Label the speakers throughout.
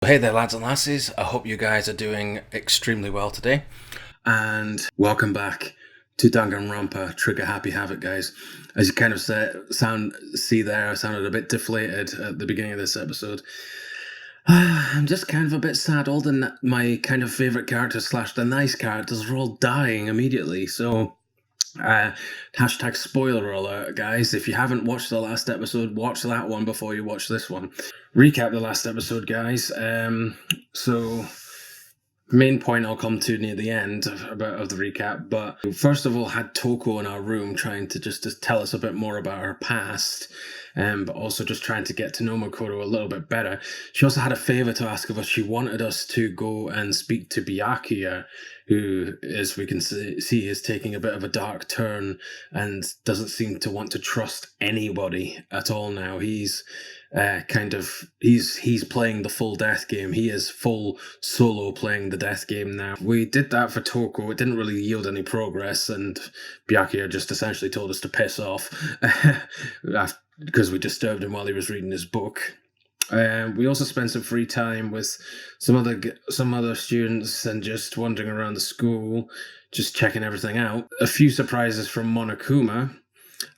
Speaker 1: Hey there, lads and lassies. I hope you guys are doing extremely well today. And welcome back to Danganronpa Trigger Happy Havoc, guys. As you kind of see there, I sounded a bit deflated at the beginning of this episode. I'm just kind of a bit sad. All my kind of favourite characters / the nice characters are all dying immediately. So, hashtag spoiler alert, guys. If you haven't watched the last episode, watch that one before you watch this one. Recap the last episode, guys. So main point I'll come to near the end of the recap, but first of all, had Toko in our room trying to tell us a bit more about her past, but also just trying to get to know Makoto a little bit better. She also had a favour to ask of us. She wanted us to go and speak to Byakuya, who, as we can see, is taking a bit of a dark turn and doesn't seem to want to trust anybody at all now. He's he's playing the full death game. He is full solo playing the death game now. We did that for Toko. It didn't really yield any progress, and Byakuya just essentially told us to piss off because we disturbed him while he was reading his book. We also spent some free time with some other students and just wandering around the school, just checking everything out. A few surprises from Monokuma.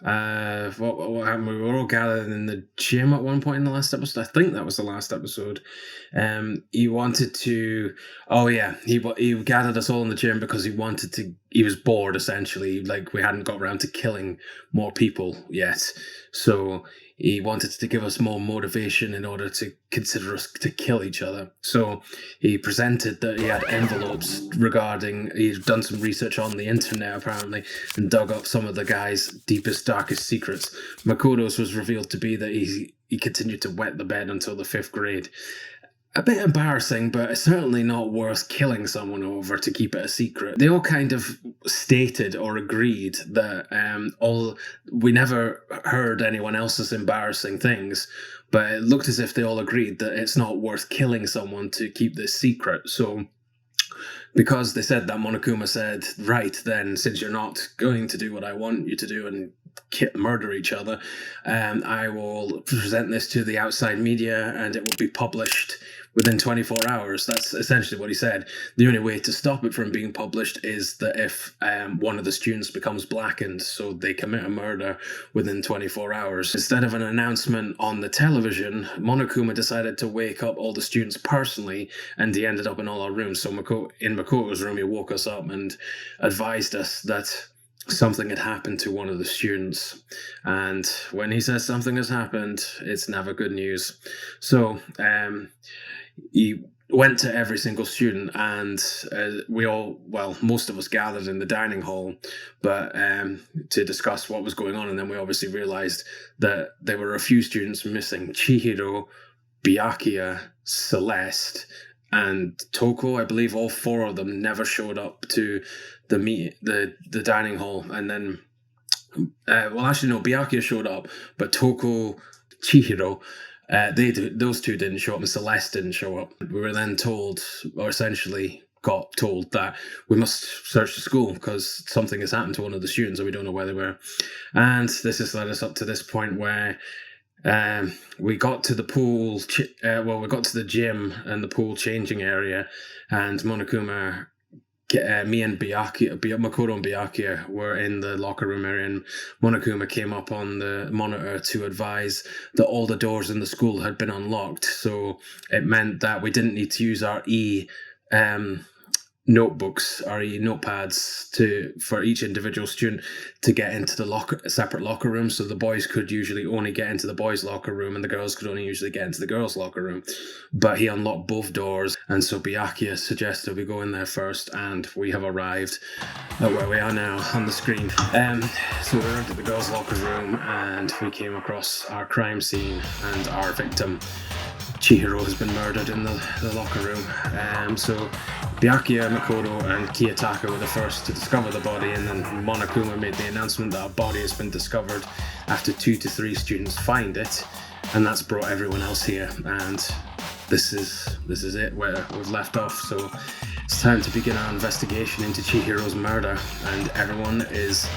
Speaker 1: What happened? We were all gathered in the gym at one point in the last episode. I think that was the last episode. He wanted to. Oh yeah, he gathered us all in the gym because he wanted to. He was bored essentially. Like, we hadn't got around to killing more people yet, so he wanted to give us more motivation in order to consider us to kill each other. So he presented that he had envelopes regarding, he'd done some research on the internet apparently, and dug up some of the guy's deepest, darkest secrets. Makoto's was revealed to be that he continued to wet the bed until the 5th grade. A bit embarrassing, but certainly not worth killing someone over to keep it a secret. They all kind of stated or agreed that we never heard anyone else's embarrassing things, but it looked as if they all agreed that it's not worth killing someone to keep this secret. So, because they said that, Monokuma said, right then, since you're not going to do what I want you to do and murder each other, I will present this to the outside media and it will be published within 24 hours. That's essentially what he said. The only way to stop it from being published is that if one of the students becomes blackened, so they commit a murder within 24 hours. Instead of an announcement on the television, Monokuma decided to wake up all the students personally, and he ended up in all our rooms. So in Makoto's room, he woke us up and advised us that something had happened to one of the students. And when he says something has happened, it's never good news. So he went to every single student, and most of us gathered in the dining hall, but to discuss what was going on. And then we obviously realized that there were a few students missing: Chihiro, Byakuya, Celeste, and Toko. I believe all 4 of them never showed up to the dining hall. And then Byakuya showed up, but Toko, Chihiro, those 2 didn't show up, and Celeste didn't show up. We were then told, or essentially got told, that we must search the school because something has happened to one of the students and we don't know where they were. And this has led us up to this point where we got to the pool. We got to the gym and the pool changing area, and Monokuma, me and Makoto and Byakuya were in the locker room area, and Monokuma came up on the monitor to advise that all the doors in the school had been unlocked. So it meant that we didn't need to use our notebooks, our notepads for each individual student to get into the separate locker room. So the boys could usually only get into the boys' locker room, and the girls could only usually get into the girls' locker room. But he unlocked both doors, and so Byakuya suggested we go in there first, and we have arrived at where we are now on the screen. So we went to the girls' locker room, and we came across our crime scene, and our victim, Chihiro, has been murdered in the locker room. So Byakuya, Makoto, and Kiyotaka were the first to discover the body, and then Monokuma made the announcement that a body has been discovered after 2 to 3 students find it, and that's brought everyone else here. And this is it, where we've left off. So it's time to begin our investigation into Chihiro's murder, and everyone is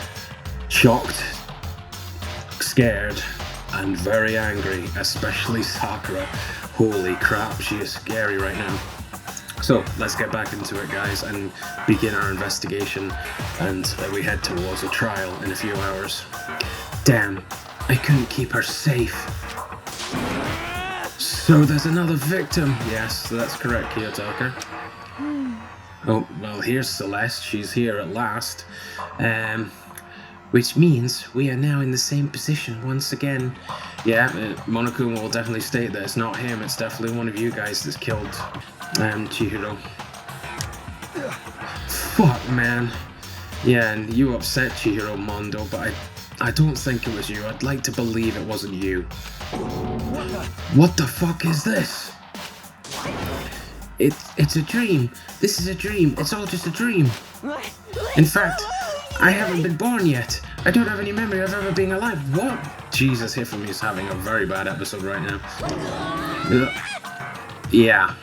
Speaker 1: shocked, scared, and very angry, especially Sakura. Holy crap, she is scary right now. So let's get back into it, guys, and begin our investigation, and we head towards a trial in a few hours. Damn, I couldn't keep her safe. So there's another victim. Yes, that's correct, Kiyotaka. Oh, well, here's Celeste. She's here at last. Which means we are now in the same position once again. Yeah, Monokuma will definitely state that it's not him, it's definitely one of you guys that's killed Chihiro. Fuck, man. Yeah, and you upset Chihiro, Mondo, but I don't think it was you. I'd like to believe it wasn't you. What the fuck is this? It's a dream. This is a dream. It's all just a dream. In fact, I haven't been born yet. I don't have any memory of ever being alive. What? Jesus, Hifumi is having a very bad episode right now. Yeah.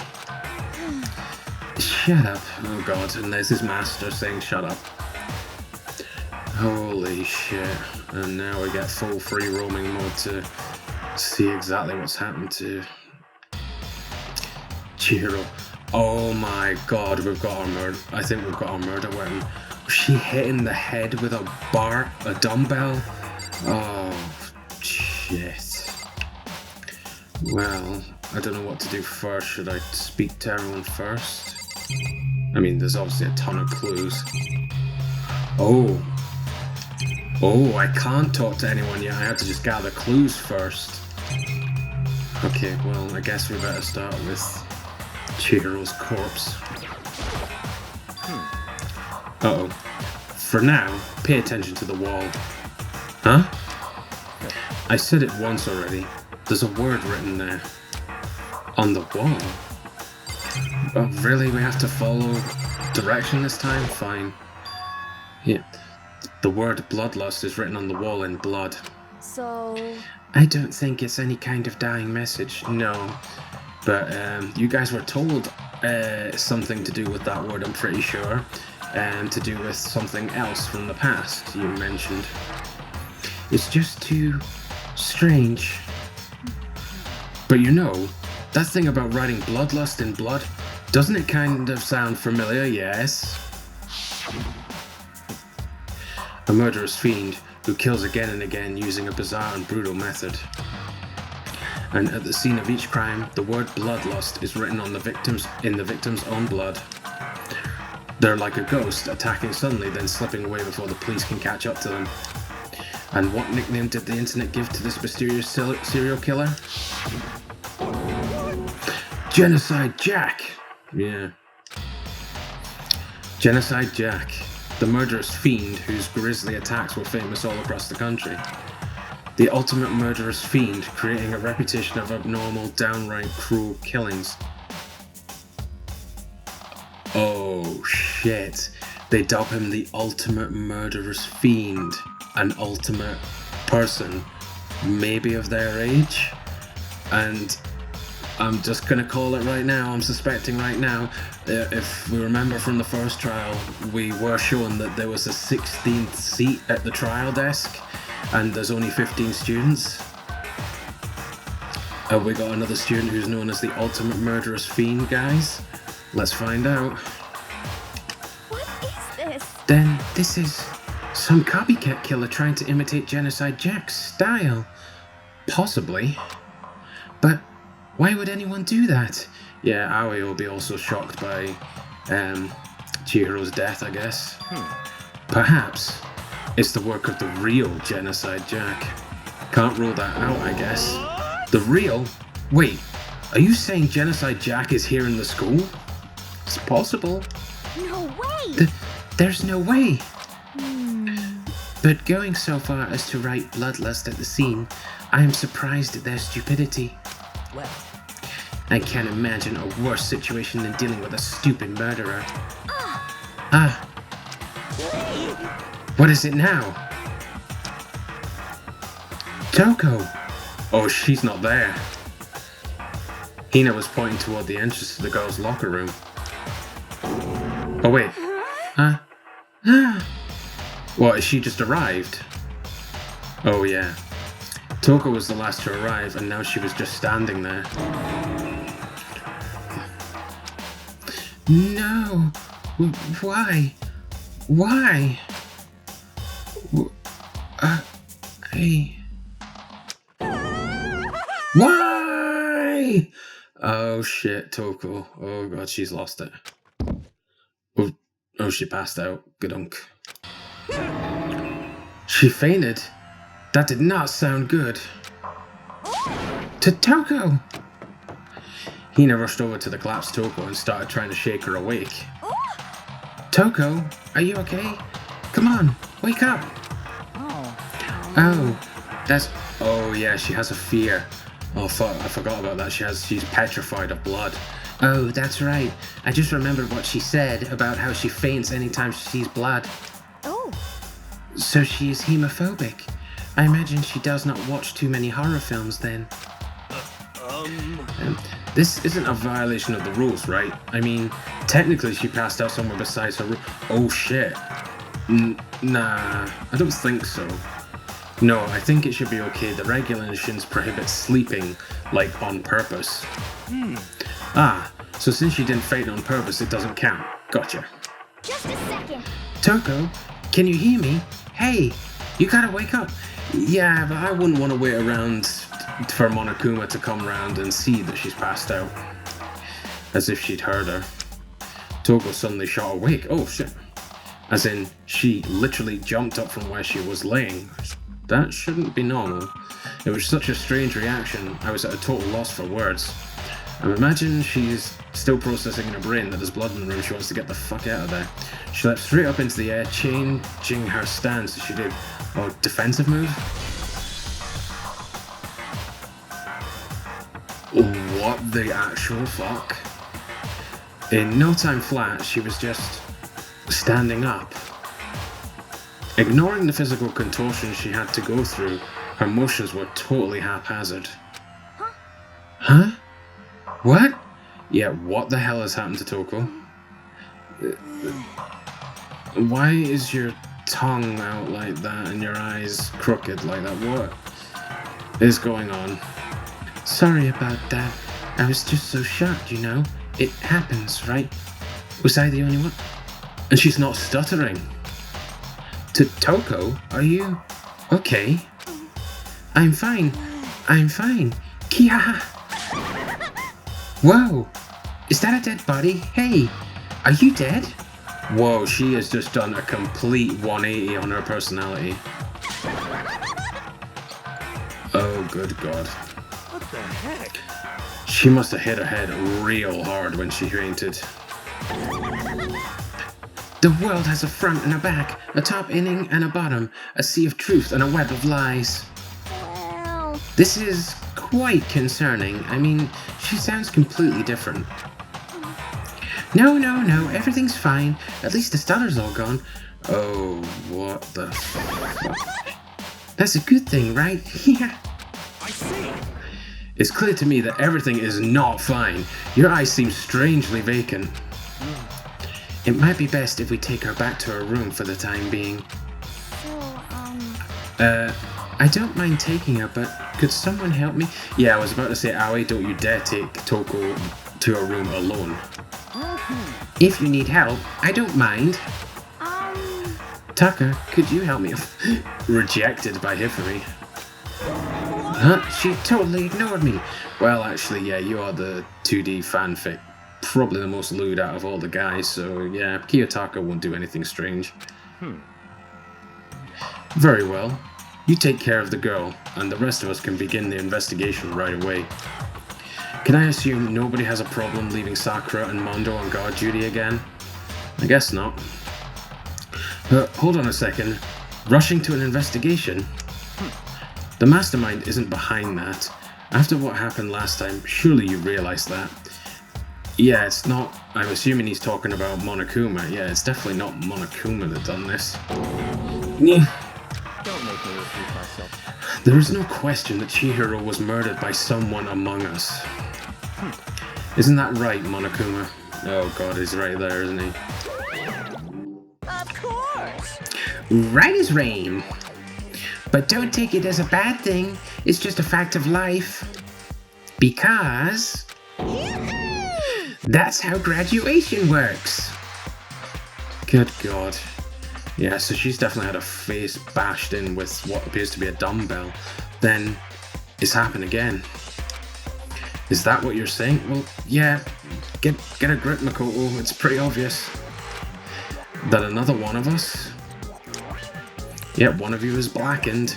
Speaker 1: Shut up. Oh god, and there's his master saying shut up. Holy shit. And now we get full free roaming mode to see exactly what's happened to Chihiro. Oh my god, we've got our murder. I think we've got our murder weapon. Was she hit in the head with a dumbbell? Oh shit. Well, I don't know what to do first. Should I speak to everyone first? I mean, there's obviously a ton of clues. Oh, I can't talk to anyone yet. I have to just gather clues first. Okay, well, I guess we better start with Chihiro's corpse. Uh-oh. For now, pay attention to the wall. Huh? I said it once already. There's a word written there. On the wall? Oh, really? We have to follow direction this time? Fine. Yeah. The word bloodlust is written on the wall in blood.
Speaker 2: So...
Speaker 1: I don't think it's any kind of dying message, no. But you guys were told something to do with that word, I'm pretty sure. To do with something else from the past you mentioned. It's just too strange. But you know, that thing about writing bloodlust in blood, doesn't it kind of sound familiar? Yes. A murderous fiend who kills again and again using a bizarre and brutal method. And at the scene of each crime, the word bloodlust is written on the victim's own blood. They're like a ghost, attacking suddenly, then slipping away before the police can catch up to them. And what nickname did the internet give to this mysterious serial killer? Genocide Jack! Yeah. Genocide Jack, the murderous fiend whose grisly attacks were famous all across the country. The ultimate murderous fiend, creating a reputation of abnormal, downright cruel killings. Oh shit, they dub him the ultimate murderous fiend, an ultimate person, maybe of their age, and I'm just gonna call it right now, I'm suspecting right now, if we remember from the first trial, we were shown that there was a 16th seat at the trial desk, and there's only 15 students. Have we got another student who's known as the ultimate murderous fiend, guys? Let's find out.
Speaker 2: What is this?
Speaker 1: Then this is some copycat killer trying to imitate Genocide Jack's style. Possibly. But why would anyone do that? Yeah, Aoi will be also shocked by Chihiro's death, I guess. Perhaps it's the work of the real Genocide Jack. Can't rule that out, I guess. The real? Wait, are you saying Genocide Jack is here in the school? It's possible.
Speaker 2: No way!
Speaker 1: There's no way. But going so far as to write bloodlust at the scene, I am surprised at their stupidity.
Speaker 2: Well,
Speaker 1: I can't imagine a worse situation than dealing with a stupid murderer. What is it now? Toko! Oh, she's not there. Hina was pointing toward the entrance to the girls' locker room. Oh wait. What, has she just arrived? Oh yeah. Toko was the last to arrive, and now she was just standing there. No! Why? Why? Hey. Why? Oh shit, Toko. Oh god, she's lost it. Oh, she passed out. Gadunk. She fainted? That did not sound good. To Toko! Hina rushed over to the collapsed Toko and started trying to shake her awake. Toko, are you okay? Come on, wake up! Oh, that's... Oh yeah, she has a fear. Oh fuck, I forgot about that. She's petrified of blood. Oh, that's right. I just remembered what she said about how she faints anytime she sees blood.
Speaker 2: Oh.
Speaker 1: So she is hemophobic. I imagine she does not watch too many horror films then. This isn't a violation of the rules, right? I mean, technically she passed out somewhere besides her room. Oh shit. Nah, I don't think so. No, I think it should be okay. The regulations prohibit sleeping, like, on purpose. Ah, so since she didn't faint on purpose, it doesn't count. Gotcha.
Speaker 2: Just a second.
Speaker 1: Toko, can you hear me? Hey, you gotta wake up. Yeah, but I wouldn't want to wait around for Monokuma to come round and see that she's passed out. As if she'd heard her. Toko suddenly shot awake. Oh shit. As in, she literally jumped up from where she was laying. That shouldn't be normal. It was such a strange reaction, I was at a total loss for words. I imagine she's still processing in her brain that there's blood in the room. She wants to get the fuck out of there. She leapt straight up into the air, changing her stance as she did. Oh, defensive move? What the actual fuck? In no time flat, she was just standing up. Ignoring the physical contortion she had to go through, her motions were totally haphazard. Huh? What? Yeah, what the hell has happened to Toko? Why is your tongue out like that and your eyes crooked like that? What is going on? Sorry about that. I was just so shocked, you know? It happens, right? Was I the only one? And she's not stuttering. To Toko, are you okay? I'm fine. I'm fine. Kia! Whoa! Is that a dead body? Hey! Are you dead? Whoa, she has just done a complete 180 on her personality. Oh, good god.
Speaker 3: What the heck?
Speaker 1: She must have hit her head real hard when she fainted. The world has a front and a back, a top inning and a bottom, a sea of truth and a web of lies.
Speaker 2: Well.
Speaker 1: This is quite concerning. I mean, she sounds completely different. No, everything's fine. At least the stutter's all gone. Oh, what the fuck? That's a good thing, right? Yeah.
Speaker 3: I see.
Speaker 1: It's clear to me that everything is not fine. Your eyes seem strangely vacant. It might be best if we take her back to her room for the time being.
Speaker 2: So,
Speaker 1: I don't mind taking her, but could someone help me? Yeah, I was about to say, Aoi, don't you dare take Toko to her room alone. If you need help, I don't mind. Taka, could you help me? Rejected by Hifumi. Huh? She totally ignored me. Well, actually, yeah, you are the 2D fanfic. Probably the most lewd out of all the guys, so yeah, Kiyotaka won't do anything strange. Very well. You take care of the girl, and the rest of us can begin the investigation right away. Can I assume nobody has a problem leaving Sakura and Mondo on guard duty again? I guess not. Hold on a second. Rushing to an investigation? The mastermind isn't behind that. After what happened last time, surely you realize that. Yeah, it's not... I'm assuming he's talking about Monokuma. Yeah, it's definitely not Monokuma that done this. Yeah.
Speaker 3: Don't make me repeat myself.
Speaker 1: There is no question that Chihiro was murdered by someone among us. Isn't that right, Monokuma? Oh god, he's right there, isn't he?
Speaker 2: of course.
Speaker 1: Right as rain. But don't take it as a bad thing. It's just a fact of life. Because... That's how graduation works. Good God. Yeah, so she's definitely had her face bashed in with what appears to be a dumbbell. Then it's happened again. Is that what you're saying? Well, yeah. Get a grip, Makoto. It's pretty obvious. That another one of us? Yep, one of you is blackened.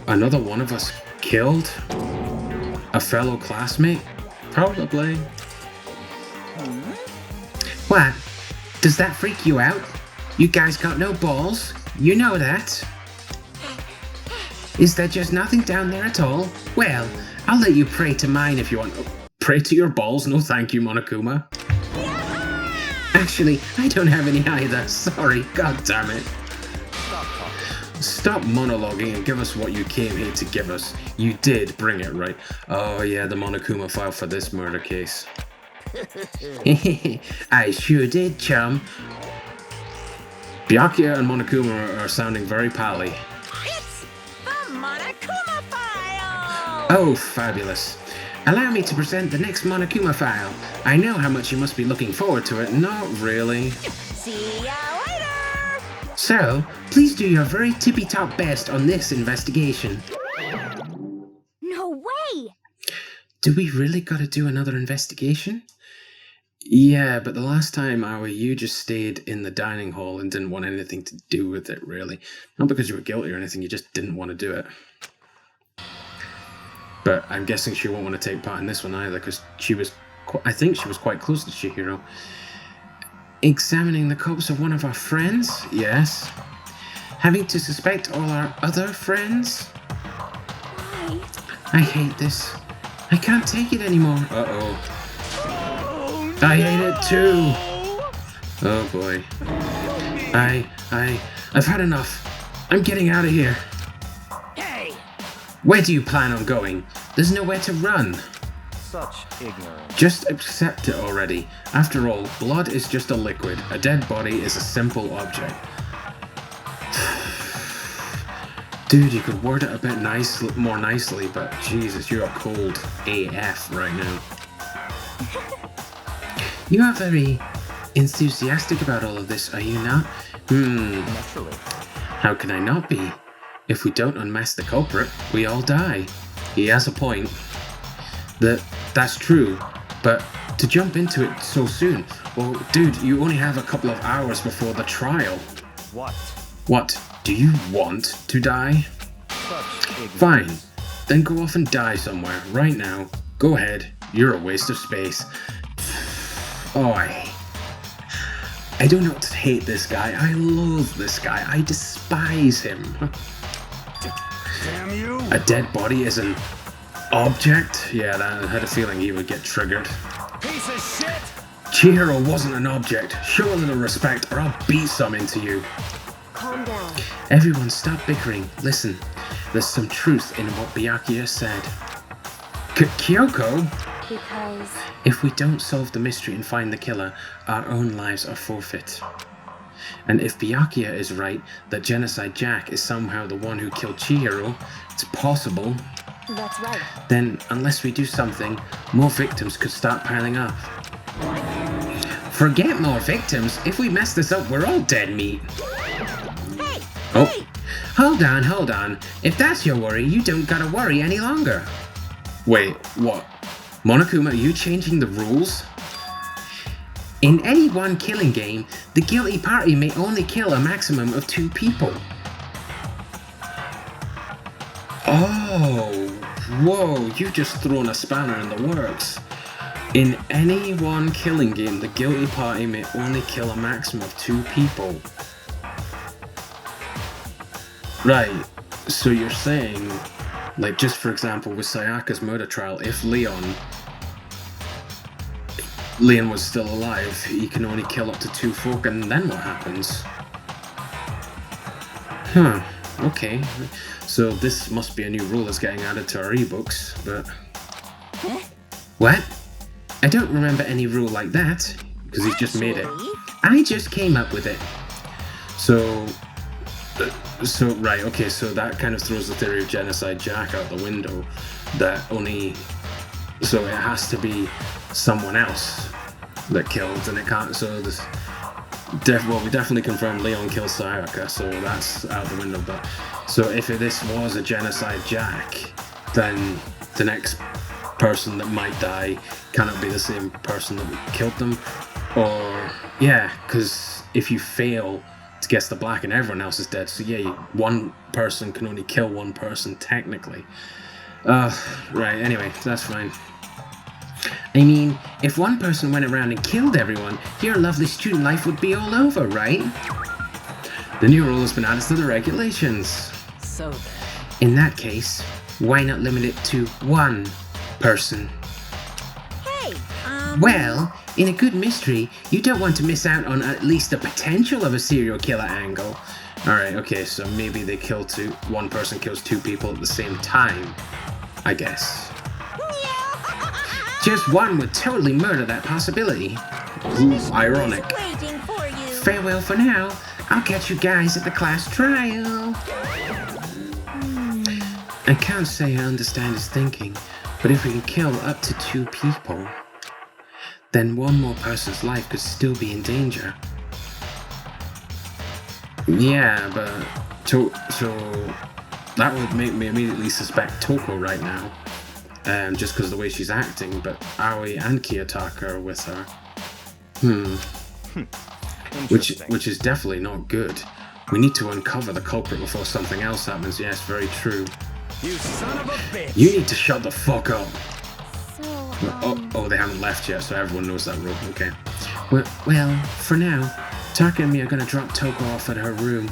Speaker 1: Another one of us killed? A fellow classmate? Probably. What? Does that freak you out? You guys got no balls? You know that. Is there just nothing down there at all? Well, I'll let you pray to mine if you want. Pray to your balls? No thank you, Monokuma. Actually, I don't have any either. Sorry, god damn it. Stop monologuing and give us what you came here to give us. You did bring it, right? Oh yeah, the Monokuma File for this murder case. I sure did, chum. Byakuya and Monokuma are sounding very pally.
Speaker 2: It's the Monokuma File!
Speaker 1: Oh, fabulous. Allow me to present the next Monokuma File. I know how much you must be looking forward to it. Not really.
Speaker 2: See ya later!
Speaker 1: So, please do your very tippy-top best on this investigation.
Speaker 2: No way!
Speaker 1: Do we really gotta do another investigation? Yeah, but the last time, Aoi, you just stayed in the dining hall and didn't want anything to do with it, really. Not because you were guilty or anything, you just didn't want to do it. But I'm guessing she won't want to take part in this one either, because I think she was quite close to Chihiro. Examining the corpse of one of our friends? Yes. Having to suspect all our other friends?
Speaker 2: Why?
Speaker 1: I hate this. I can't take it anymore. Uh-oh. I hate it too. Oh boy. I've had enough. I'm getting out of here.
Speaker 2: Hey!
Speaker 1: Where do you plan on going? There's nowhere to run.
Speaker 3: Such ignorance.
Speaker 1: Just accept it already. After all, blood is just a liquid. A dead body is a simple object. Dude, you could word it a bit more nicely, but Jesus, you are cold AF right now. You are very enthusiastic about all of this, are you not?
Speaker 3: Naturally.
Speaker 1: How can I not be? If we don't unmask the culprit, we all die. He has a point. That's true, but to jump into it so soon, well, dude, you only have a couple of hours before the trial.
Speaker 3: What?
Speaker 1: What? Do you want to die?
Speaker 3: Such ignorance.
Speaker 1: Fine. Then go off and die somewhere, right now. Go ahead. You're a waste of space. Oh, I don't know what to hate this guy. I loathe this guy. I despise him.
Speaker 3: Damn you!
Speaker 1: A dead body is an object? Yeah, I had a feeling he would get triggered.
Speaker 3: Piece of shit!
Speaker 1: Chihiro wasn't an object. Show a little respect or I'll beat some into you.
Speaker 2: Calm down.
Speaker 1: Everyone stop bickering. Listen, there's some truth in what Byakuya said. Kyoko?
Speaker 2: Because...
Speaker 1: If we don't solve the mystery and find the killer, our own lives are forfeit. And if Byakuya is right, that Genocide Jack is somehow the one who killed Chihiro, it's possible,
Speaker 2: That's right.
Speaker 1: then unless we do something, more victims could start piling up. Forget more victims. If we mess this up, we're all dead meat.
Speaker 2: Hey!
Speaker 1: Oh,
Speaker 2: Hey!
Speaker 1: hold on. If that's your worry, you don't gotta worry any longer. Wait, what? Monokuma, are you changing the rules? In any one killing game, the guilty party may only kill a maximum of 2 people. Oh, whoa, you've just thrown a spanner in the works. In any one killing game, the guilty party may only kill a maximum of 2 people. Right, so you're saying, like just for example with Sayaka's murder trial, if Leon was still alive, he can only kill up to 2 folk, and then what happens? Huh, okay. So this must be a new rule that's getting added to our ebooks, but...
Speaker 2: Huh?
Speaker 1: What? I don't remember any rule like that, because he's just made it. I just came up with it. So, right, okay, so that kind of throws the theory of Genocide Jack out the window, that only... So it has to be someone else. that killed, and it can't. So this, well, we definitely confirmed Leon killed Sayaka, so that's out the window. But so if this was a genocide Jack, then the next person that might die cannot be the same person that killed them, or yeah, because if you fail to guess the black and everyone else is dead, so yeah, one person can only kill one person technically. Right, anyway, that's fine. I mean, if one person went around and killed everyone, your lovely student life would be all over, right? The new rule has been added to the regulations.
Speaker 2: So then.
Speaker 1: In that case, why not limit it to one person?
Speaker 2: Hey,
Speaker 1: Well, in a good mystery, you don't want to miss out on at least the potential of a serial killer angle. Alright, okay, so maybe they kill one person kills two people at the same time, I guess. Just one would totally murder that possibility. Ooh, ironic.
Speaker 2: Waiting for you.
Speaker 1: Farewell for now. I'll catch you guys at the class trial. I can't say I understand his thinking, but if we can kill up to 2 people, then one more person's life could still be in danger. Yeah, but so that would make me immediately suspect Toko right now. Just because of the way she's acting, but Aoi and Kiyotaka are with her. Which is definitely not good. We need to uncover the culprit before something else happens. Yes, very true.
Speaker 3: You son of a bitch!
Speaker 1: You need to shut the fuck up.
Speaker 2: So,
Speaker 1: Oh, they haven't left yet, so everyone knows that rule. Okay. Well, for now, Taka and me are gonna drop Toko off at her room.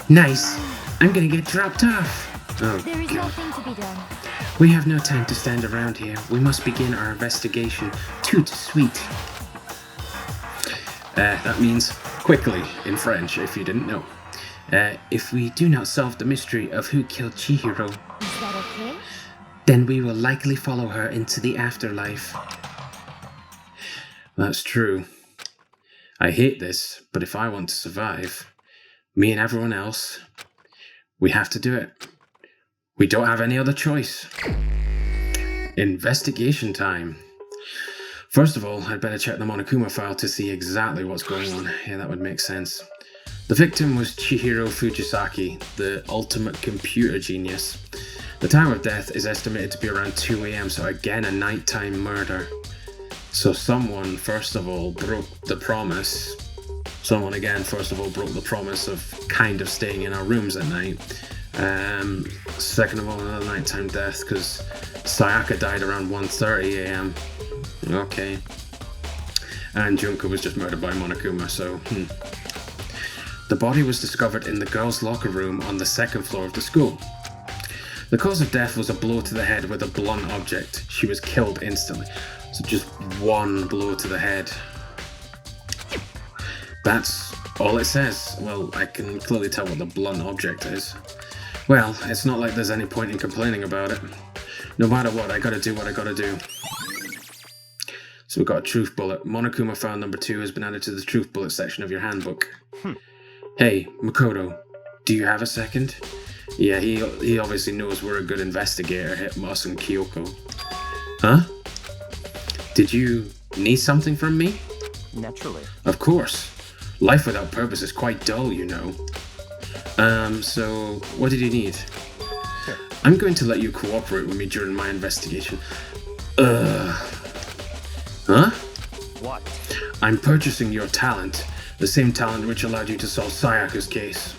Speaker 1: Nice. I'm gonna get dropped off. Oh,
Speaker 2: there is
Speaker 1: God.
Speaker 2: nothing to be done.
Speaker 1: We have no time to stand around here. We must begin our investigation. Tout de suite. That means quickly in French, if you didn't know. If we do not solve the mystery of who killed Chihiro,
Speaker 2: Is that okay?
Speaker 1: then we will likely follow her into the afterlife. That's true. I hate this, but if I want to survive, me and everyone else, we have to do it. We don't have any other choice. Investigation time. First of all, I'd better check the Monokuma file to see exactly what's going on. Yeah, that would make sense. The victim was Chihiro Fujisaki, the ultimate computer genius. The time of death is estimated to be around 2 AM, so again a nighttime murder. So someone, first of all, broke the promise. Someone again, first of all, broke the promise of kind of staying in our rooms at night. Second of all, another nighttime death, because Sayaka died around 1:30 AM. Okay. And Junko was just murdered by Monokuma, so, The body was discovered in the girls' locker room on the 2nd floor of the school. The cause of death was a blow to the head with a blunt object. She was killed instantly. So just one blow to the head. That's all it says. Well, I can clearly tell what the blunt object is. Well, it's not like there's any point in complaining about it. No matter what, I gotta do what I gotta do. So we've got a truth bullet. Monokuma file number 2 has been added to the truth bullet section of your handbook. Hey, Makoto, do you have a second? Yeah, he obviously knows we're a good investigator, hit us and Kyoko. Huh? Did you need something from me?
Speaker 3: Naturally.
Speaker 1: Of course. Life without purpose is quite dull, you know. So what did you need?
Speaker 3: Here.
Speaker 1: I'm going to let you cooperate with me during my investigation. Huh?
Speaker 3: What?
Speaker 1: I'm purchasing your talent. The same talent which allowed you to solve Sayaka's case.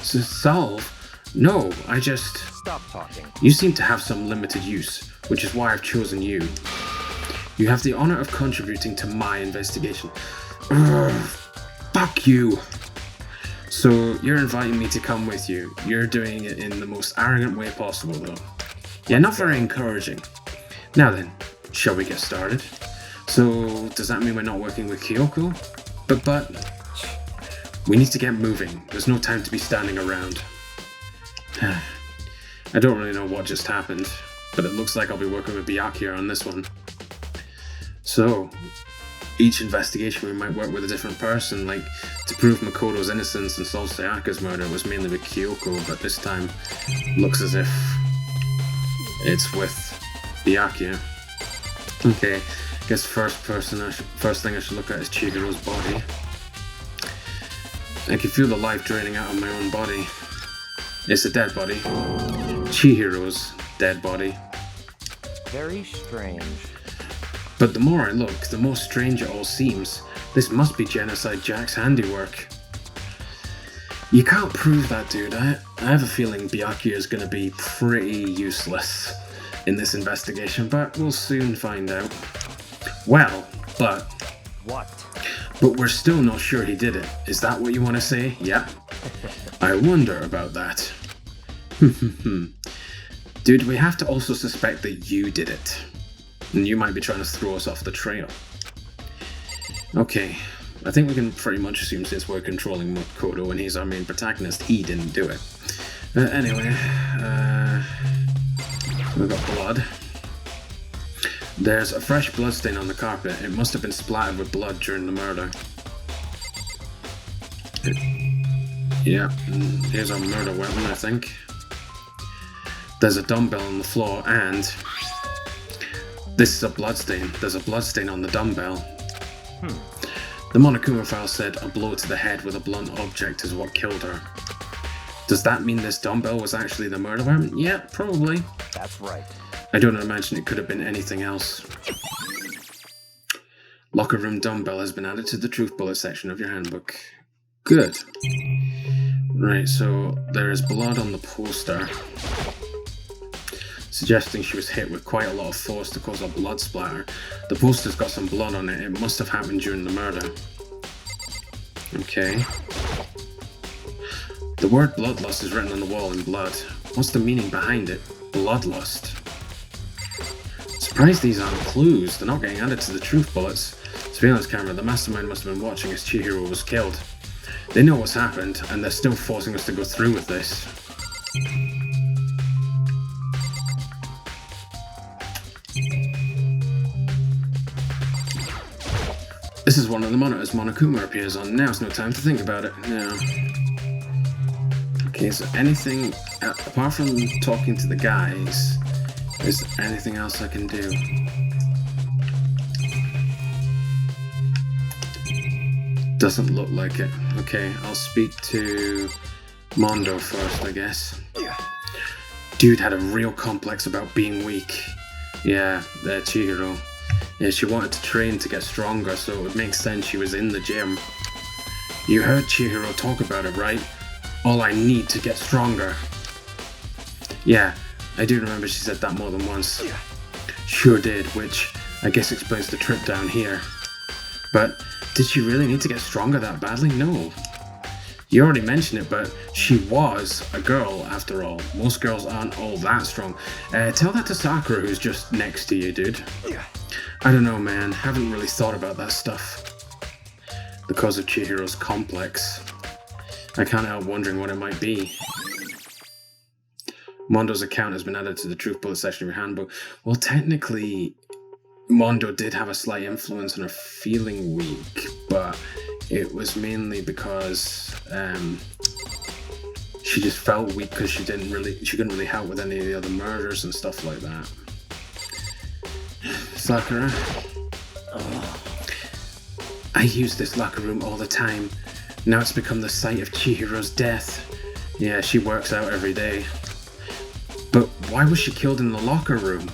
Speaker 1: Solve? No, I just...
Speaker 3: Stop talking.
Speaker 1: You seem to have some limited use, which is why I've chosen you. You have the honor of contributing to my investigation. Fuck you. So, you're inviting me to come with you. You're doing it in the most arrogant way possible, though. Yeah, not very encouraging. Now then, shall we get started? So, does that mean we're not working with Kyoko? But, we need to get moving. There's no time to be standing around. I don't really know what just happened, but it looks like I'll be working with Byakuya on this one. So, each investigation we might work with a different person, like to prove Makoto's innocence and solve Sayaka's murder was mainly with Kyoko, but this time looks as if it's with Byakuya. Okay, Guess first thing I should look at is Chihiro's body. I can feel the life draining out of my own body. It's a dead body. Chihiro's dead body.
Speaker 3: Very strange.
Speaker 1: But the more I look, the more strange it all seems. This must be Genocide Jack's handiwork. You can't prove that, dude. I have a feeling Byakuya is going to be pretty useless in this investigation, but we'll soon find out. Well, but
Speaker 3: What?
Speaker 1: we're still not sure he did it. Is that what you want to say? Yep. I wonder about that. Dude, we have to also suspect that you did it. And you might be trying to throw us off the trail. Okay, I think we can pretty much assume since we're controlling Makoto and he's our main protagonist, he didn't do it. Anyway, we've got blood. There's a fresh bloodstain on the carpet. It must have been splattered with blood during the murder. Yeah, here's our murder weapon, I think. There's a dumbbell on the floor, and this is a bloodstain. There's a bloodstain on the dumbbell. The Monokuma File said a blow to the head with a blunt object is what killed her. Does that mean this dumbbell was actually the murder weapon? Yeah, probably.
Speaker 3: That's right.
Speaker 1: I don't imagine it could have been anything else. Locker room dumbbell has been added to the truth bullet section of your handbook. Good. Right, so there is blood on the poster, suggesting she was hit with quite a lot of force to cause a blood splatter. The poster's got some blood on it. It must have happened during the murder. Okay. The word bloodlust is written on the wall in blood. What's the meaning behind it? Bloodlust. Surprised these aren't clues. They're not getting added to the truth bullets. Surveillance camera. The mastermind must have been watching as Chihiro was killed. They know what's happened, and they're still forcing us to go through with this. This is one of the monitors Monokuma appears on. Now's no time to think about it. No. Okay, so anything, apart from talking to the guys, is there anything else I can do? Doesn't look like it. Okay, I'll speak to Mondo first, I guess. Dude had a real complex about being weak. Yeah, Chihiro. Yeah, she wanted to train to get stronger, so it would make sense she was in the gym. You heard Chihiro talk about it, right? All I need to get stronger. Yeah, I do remember she said that more than once. Sure did, which I guess explains the trip down here. But did she really need to get stronger that badly? No. You already mentioned it, but she was a girl after all. Most girls aren't all that strong. Tell that to Sakura, who's just next to you, dude. I don't know, man. Haven't really thought about that stuff. The cause of Chihiro's complex. I can't help wondering what it might be. Mondo's account has been added to the truth bullet section of your handbook. Well, technically, Mondo did have a slight influence on her feeling weak, but it was mainly because she just felt weak because she couldn't really help with any of the other murders and stuff like that. Sakura, I use this locker room all the time. Now it's become the site of Chihiro's death. Yeah, she works out every day. But why was she killed in the locker room?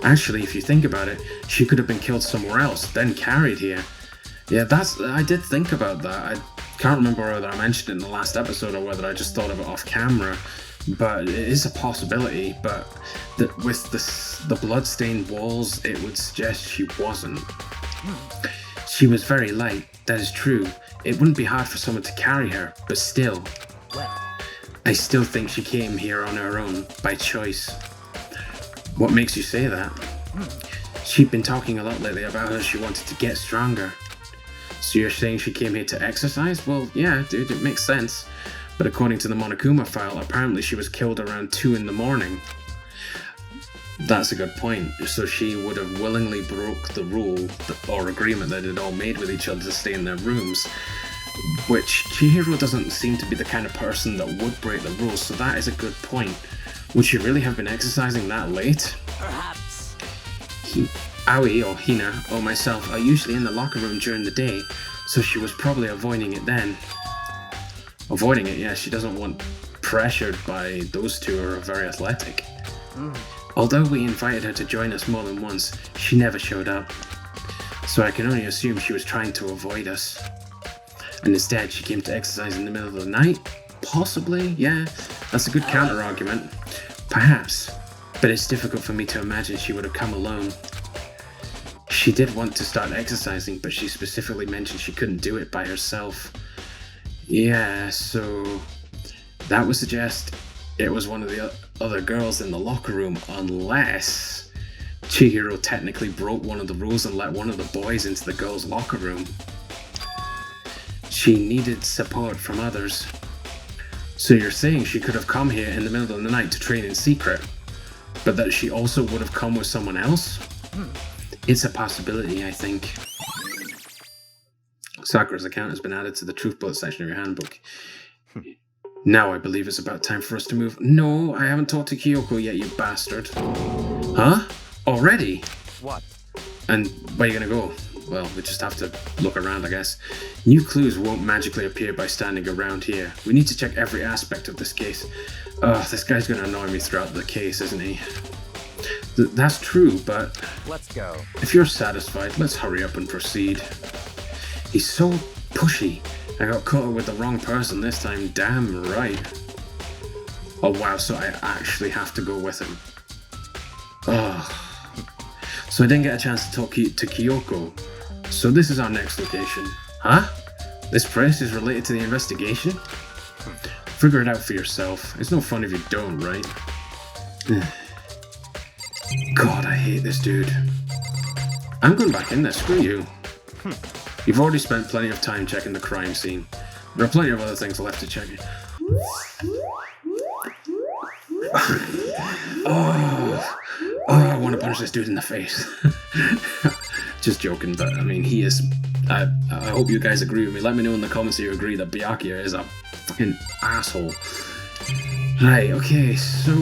Speaker 1: Actually, if you think about it, she could have been killed somewhere else, then carried here. Yeah, I did think about that. I can't remember whether I mentioned it in the last episode or whether I just thought of it off camera. But it is a possibility, but with the blood-stained walls, it would suggest she wasn't. She was very light, that is true. It wouldn't be hard for someone to carry her, but still. I still think she came here on her own, by choice. What makes you say that? She'd been talking a lot lately about how she wanted to get stronger. So you're saying she came here to exercise? Well, yeah, dude, it makes sense. But according to the Monokuma File, apparently she was killed around 2 in the morning. That's a good point. So she would have willingly broke the rule or agreement that they'd all made with each other to stay in their rooms, which Chihiro doesn't seem to be the kind of person that would break the rules, so that is a good point. Would she really have been exercising that late?
Speaker 2: Perhaps.
Speaker 1: Aoi or Hina or myself are usually in the locker room during the day, so she was probably avoiding it then. Avoiding it, yeah, she doesn't want pressured by those two who are very athletic. Although we invited her to join us more than once, she never showed up. So I can only assume she was trying to avoid us. And instead she came to exercise in the middle of the night? Possibly, yeah, that's a good counter-argument. Perhaps, but it's difficult for me to imagine she would have come alone. She did want to start exercising, but she specifically mentioned she couldn't do it by herself. Yeah, so that would suggest it was one of the other girls in the locker room, unless Chihiro technically broke one of the rules and let one of the boys into the girls' locker room. She needed support from others. So you're saying she could have come here in the middle of the night to train in secret, but that she also would have come with someone else? It's a possibility, I think. Sakura's account has been added to the truth bullet section of your handbook. Now I believe it's about time for us to move. No, I haven't talked to Kyoko yet, you bastard. Huh? Already?
Speaker 3: What?
Speaker 1: And where are you gonna go? Well, we just have to look around, I guess. New clues won't magically appear by standing around here. We need to check every aspect of this case. This guy's gonna annoy me throughout the case, isn't he? That's true, but
Speaker 3: Let's go.
Speaker 1: if you're satisfied, let's hurry up and proceed. He's so pushy. I got caught with the wrong person this time, damn right. Oh wow, so I actually have to go with him. So I didn't get a chance to talk to Kyoko. So this is our next location. Huh? This place is related to the investigation? Figure it out for yourself. It's no fun if you don't, right? God, I hate this dude. I'm going back in there, screw you. You've already spent plenty of time checking the crime scene. There are plenty of other things left to check. I want to punch this dude in the face. Just joking, but I mean, he is... I hope you guys agree with me. Let me know in the comments if you agree that Byakuya is a fucking asshole. Right, okay, so...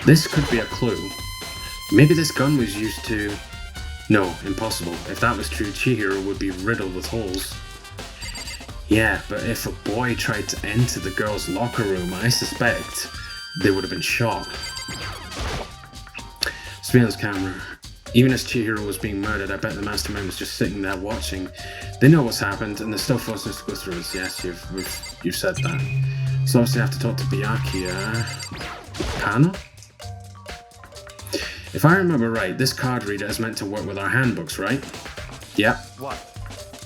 Speaker 1: this could be a clue. Maybe this gun was used to... No, impossible. If that was true, Chihiro would be riddled with holes. Yeah, but if a boy tried to enter the girls' locker room, I suspect they would have been shot. Surveillance camera. Even as Chihiro was being murdered, I bet the mastermind was just sitting there watching. They know what's happened, and they're still forcing us to go through this. Yes, you've said that. So obviously I have to talk to Byakuya. Panel? If I remember right, this card reader is meant to work with our handbooks, right? Yep.
Speaker 3: What?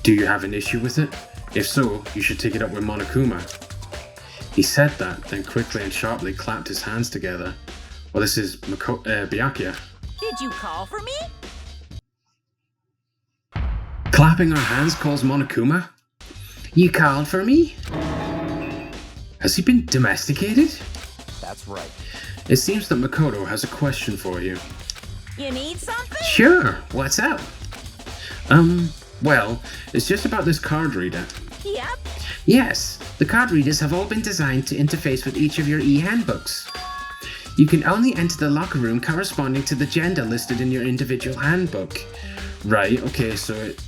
Speaker 1: Do you have an issue with it? If so, you should take it up with Monokuma. He said that, then quickly and sharply clapped his hands together. Well, this is Byakuya.
Speaker 2: Did you call for me?
Speaker 1: Clapping our hands calls Monokuma? You called for me? Has he been domesticated?
Speaker 3: That's right.
Speaker 1: It seems that Makoto has a question for you.
Speaker 2: You need something?
Speaker 1: Sure, what's up? Well, it's just about this card reader.
Speaker 2: Yep.
Speaker 1: Yes, the card readers have all been designed to interface with each of your e-handbooks. You can only enter the locker room corresponding to the gender listed in your individual handbook. Right, okay, so it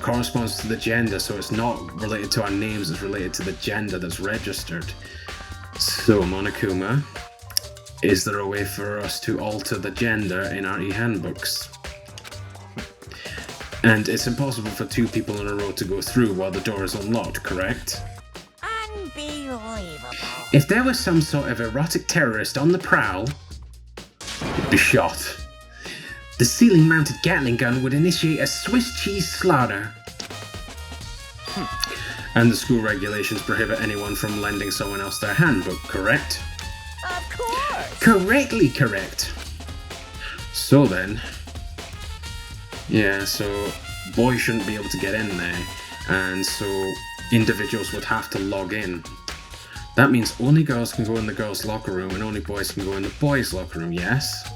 Speaker 1: corresponds to the gender, so it's not related to our names, it's related to the gender that's registered. So, Monokuma, is there a way for us to alter the gender in our e-handbooks? And it's impossible for two people in a row to go through while the door is unlocked, correct?
Speaker 2: Unbelievable.
Speaker 1: If there was some sort of erotic terrorist on the prowl, he'd be shot. The ceiling-mounted Gatling gun would initiate a Swiss cheese slaughter. And the school regulations prohibit anyone from lending someone else their handbook, correct?
Speaker 2: Of course.
Speaker 1: Correctly correct. So then... yeah, so boys shouldn't be able to get in there, and so individuals would have to log in. That means only girls can go in the girls' locker room and only boys can go in the boys' locker room, yes?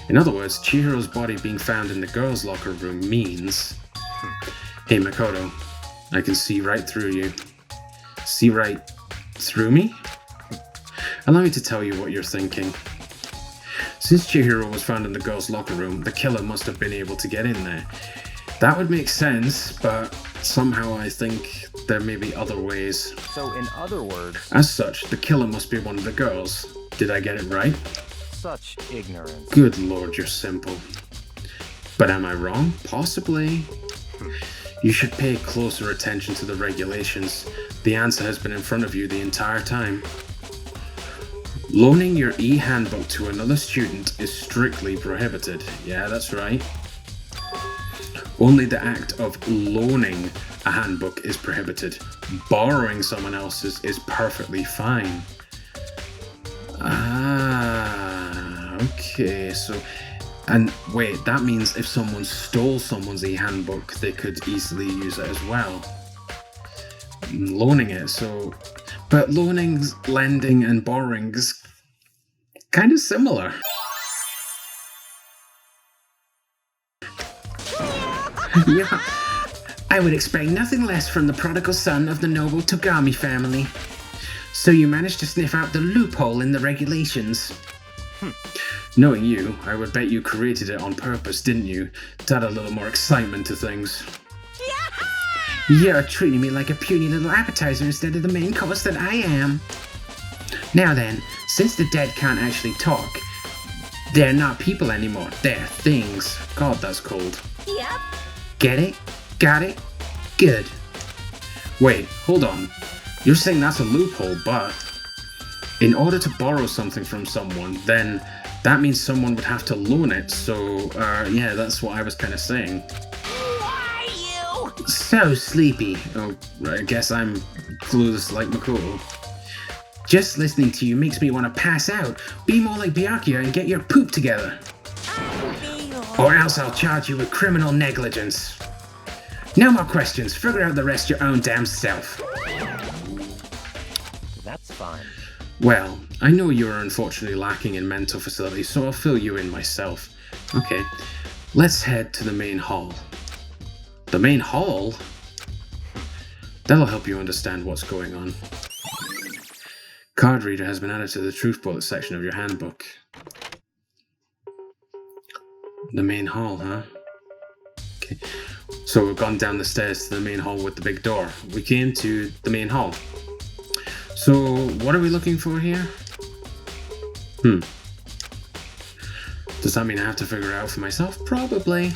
Speaker 1: In other words, Chihiro's body being found in the girls' locker room means... Hey Makoto, I can see right through you. See right through me? Allow me to tell you what you're thinking. Since Chihiro was found in the girls' locker room, the killer must have been able to get in there. That would make sense, but somehow I think there may be other ways.
Speaker 3: So in other words,
Speaker 1: As such, the killer must be one of the girls. Did I get it right?
Speaker 3: such ignorance.
Speaker 1: Good lord, you're simple. But am I wrong? Possibly. You should pay closer attention to the regulations. The answer has been in front of you the entire time. Loaning your e-handbook to another student is strictly prohibited. Yeah, that's right. Only the act of loaning a handbook is prohibited. Borrowing someone else's is perfectly fine. Ah, okay, so... And wait, that means if someone stole someone's e-handbook, they could easily use it as well. Loaning it, so... But loaning, lending, and borrowing is kind of similar. Yeah, I would expect nothing less from the prodigal son of the noble Togami family. So you managed to sniff out the loophole in the regulations. Knowing you, I would bet you created it on purpose, didn't you? To add a little more excitement to things. You're treating me like a puny little appetizer instead of the main course that I am. Now then, since the dead can't actually talk, they're not people anymore, they're things. God, that's cold.
Speaker 2: Yep.
Speaker 1: Get it? Got it? Good. Wait, hold on. You're saying that's a loophole, but in order to borrow something from someone, then that means someone would have to loan it, so, yeah, that's what I was kind of saying.
Speaker 2: Why you?
Speaker 1: So sleepy. Oh, I guess I'm clueless like Makoto. Just listening to you makes me want to pass out. Be more like Byakuya and get your poop together. Or else I'll charge you with criminal negligence. No more questions. Figure out the rest your own damn self.
Speaker 3: That's fine.
Speaker 1: Well, I know you are unfortunately lacking in mental facilities, so I'll fill you in myself. Okay, let's head to the main hall. The main hall? That'll help you understand what's going on. Card reader has been added to the truth bullet section of your handbook. The main hall, huh? Okay, so we've gone down the stairs to the main hall with the big door. We came to the main hall. So, what are we looking for here? Does that mean I have to figure it out for myself? Probably.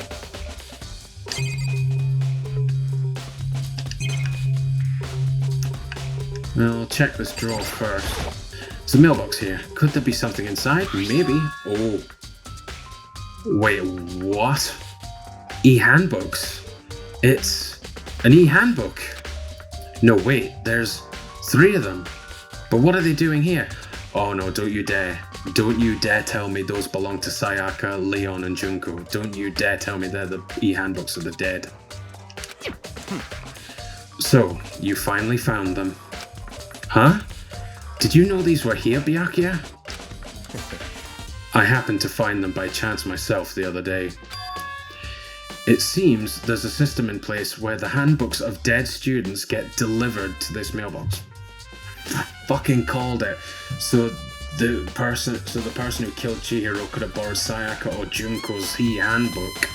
Speaker 1: Well, I'll check this drawer first. There's a mailbox here. Could there be something inside? Maybe. Oh. Wait, what? E-handbooks? It's an e-handbook. No, wait, there's 3 of them. But what are they doing here? Oh no, don't you dare. Don't you dare tell me those belong to Sayaka, Leon, and Junko. Don't you dare tell me they're the e-handbooks of the dead. So, you finally found them. Huh? Did you know these were here, Byakuya? I happened to find them by chance myself the other day. It seems there's a system in place where the handbooks of dead students get delivered to this mailbox. I fucking called it. So the person who killed Chihiro could have borrowed Sayaka or Junko's e-handbook,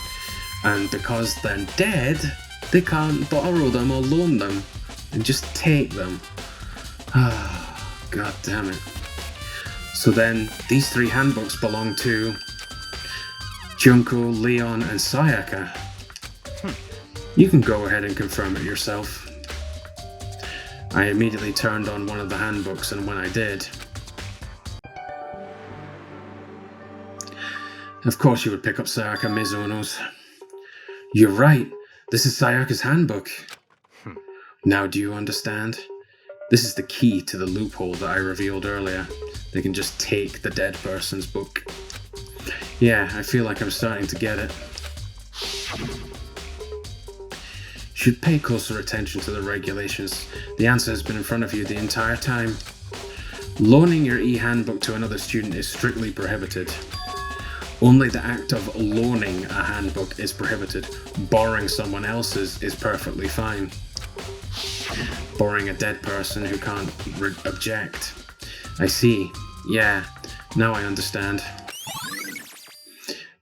Speaker 1: and because they're dead, they can't borrow them or loan them, and just take them. God damn it. So then, these 3 handbooks belong to Junko, Leon, and Sayaka. You can go ahead and confirm it yourself. I immediately turned on one of the handbooks, and when I did... Of course you would pick up Sayaka Mizuno's. You're right, this is Sayaka's handbook. Now do you understand? This is the key to the loophole that I revealed earlier. They can just take the dead person's book. Yeah, I feel like I'm starting to get it. Should pay closer attention to the regulations. The answer has been in front of you the entire time. Loaning your e-handbook to another student is strictly prohibited. Only the act of loaning a handbook is prohibited. Borrowing someone else's is perfectly fine. Borrowing a dead person who can't object. I see. Yeah, now I understand.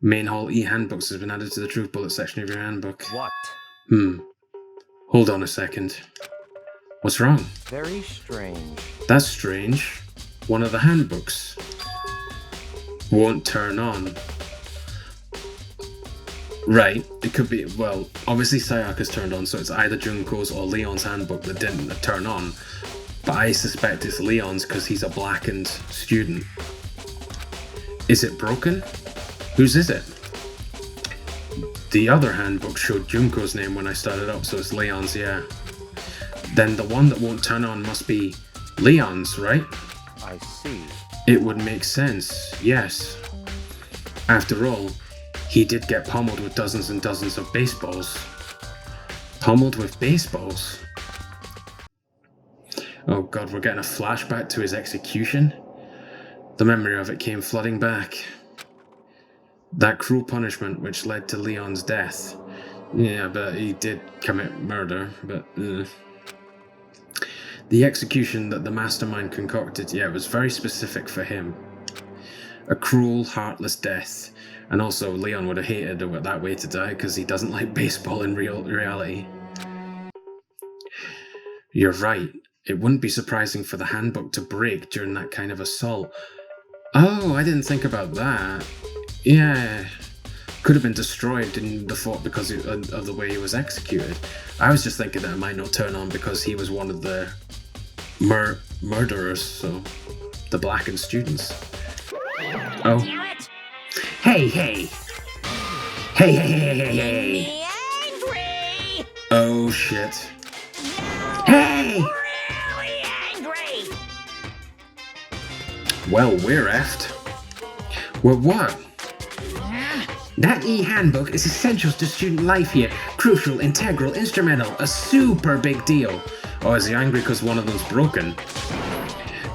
Speaker 1: Main Hall e-handbooks has been added to the Truth Bullet section of your handbook.
Speaker 3: What?
Speaker 1: Hold on a second. What's wrong?
Speaker 3: Very strange.
Speaker 1: That's strange. One of the handbooks won't turn on. Right, it could be, well, obviously Sayaka's turned on, so it's either Junko's or Leon's handbook that didn't turn on. But I suspect it's Leon's because he's a blackened student. Is it broken? Whose is it? The other handbook showed Junko's name when I started up, so it's Leon's, yeah. Then the one that won't turn on must be Leon's, right?
Speaker 3: I see.
Speaker 1: It would make sense, yes. After all, he did get pummeled with dozens and dozens of baseballs. Pummeled with baseballs? Oh god, we're getting a flashback to his execution? The memory of it came flooding back. That cruel punishment which led to Leon's death. Yeah, but he did commit murder, but... The execution that the mastermind concocted, yeah, it was very specific for him. A cruel, heartless death. And also, Leon would have hated it that way to die because he doesn't like baseball in reality. You're right. It wouldn't be surprising for the handbook to break during that kind of assault. Oh, I didn't think about that. Yeah. Could have been destroyed in the fort because of the way he was executed. I was just thinking that it might not turn on because he was one of the murderers, so the blackened students. Oh. Hey! Hey!
Speaker 2: Angry!
Speaker 1: Oh shit. Hey!
Speaker 2: Really angry!
Speaker 1: Well, we're effed. Well, what? That e-handbook is essential to student life here. Crucial, integral, instrumental, a super big deal. Oh, is he angry because one of them's broken?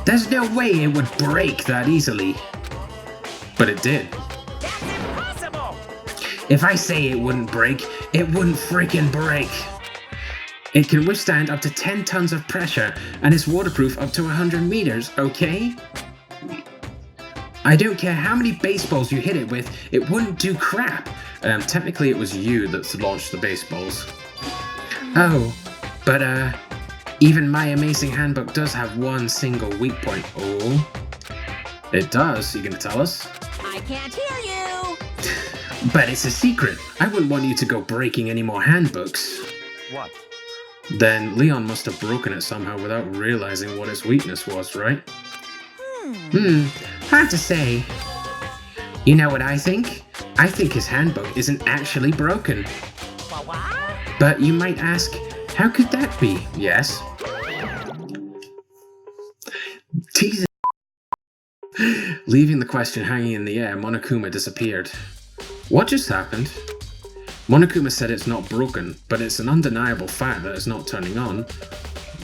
Speaker 1: There's no way it would break that easily. But it did.
Speaker 2: That's impossible!
Speaker 1: If I say it wouldn't break, it wouldn't freaking break. It can withstand up to 10 tons of pressure, and is waterproof up to 100 meters, okay? I don't care how many baseballs you hit it with, it wouldn't do crap. Technically it was you that launched the baseballs. Oh, but even my amazing handbook does have one single weak point. Oh, it does? You gonna tell us?
Speaker 2: I can't hear you!
Speaker 1: But it's a secret. I wouldn't want you to go breaking any more handbooks.
Speaker 3: What?
Speaker 1: Then Leon must have broken it somehow without realizing what its weakness was, right? Hard to say. You know what I think? I think his handbook isn't actually broken.
Speaker 2: What?
Speaker 1: But you might ask, how could that be? Yes. Jesus. Leaving the question hanging in the air, Monokuma disappeared. What just happened? Monokuma said it's not broken, but it's an undeniable fact that it's not turning on.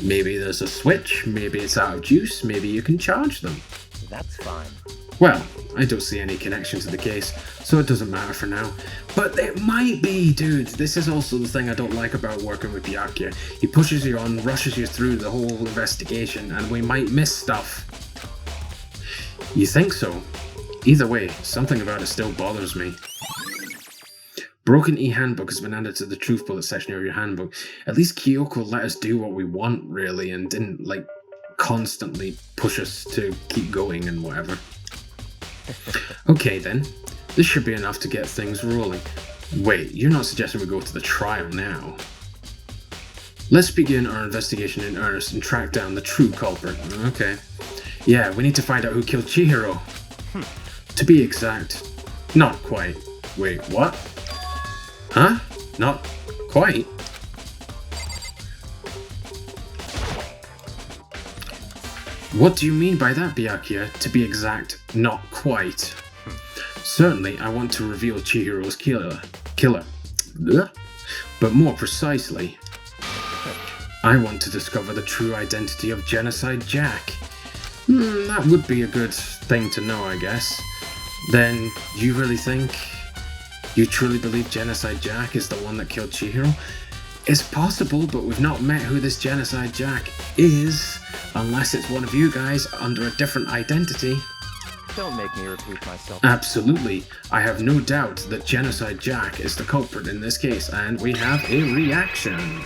Speaker 1: Maybe there's a switch, maybe it's out of juice, maybe you can charge them.
Speaker 3: That's fine.
Speaker 1: Well, I don't see any connection to the case, so it doesn't matter for now. But it might be, dude. This is also the thing I don't like about working with Byakuya. He pushes you on, rushes you through the whole investigation, and we might miss stuff. You think so? Either way, something about it still bothers me. Broken e-handbook has been added to the Truth Bullet section of your handbook. At least Kyoko let us do what we want, really, and didn't, like, constantly push us to keep going and whatever. Okay then, this should be enough to get things rolling. Wait, you're not suggesting we go to the trial now? Let's begin our investigation in earnest and track down the true culprit. Okay. Yeah, we need to find out who killed Chihiro. To be exact, not quite. Wait, what? Huh? Not quite? What do you mean by that, Byakuya? To be exact, not quite. Certainly, I want to reveal Chihiro's killer. Blech. But more precisely, I want to discover the true identity of Genocide Jack. That would be a good thing to know, I guess. Then, you really think... You truly believe Genocide Jack is the one that killed Chihiro? It's possible, but we've not met who this Genocide Jack is, unless it's one of you guys under a different identity.
Speaker 3: Don't make me repeat myself.
Speaker 1: Absolutely. I have no doubt that Genocide Jack is the culprit in this case, and we have a reaction.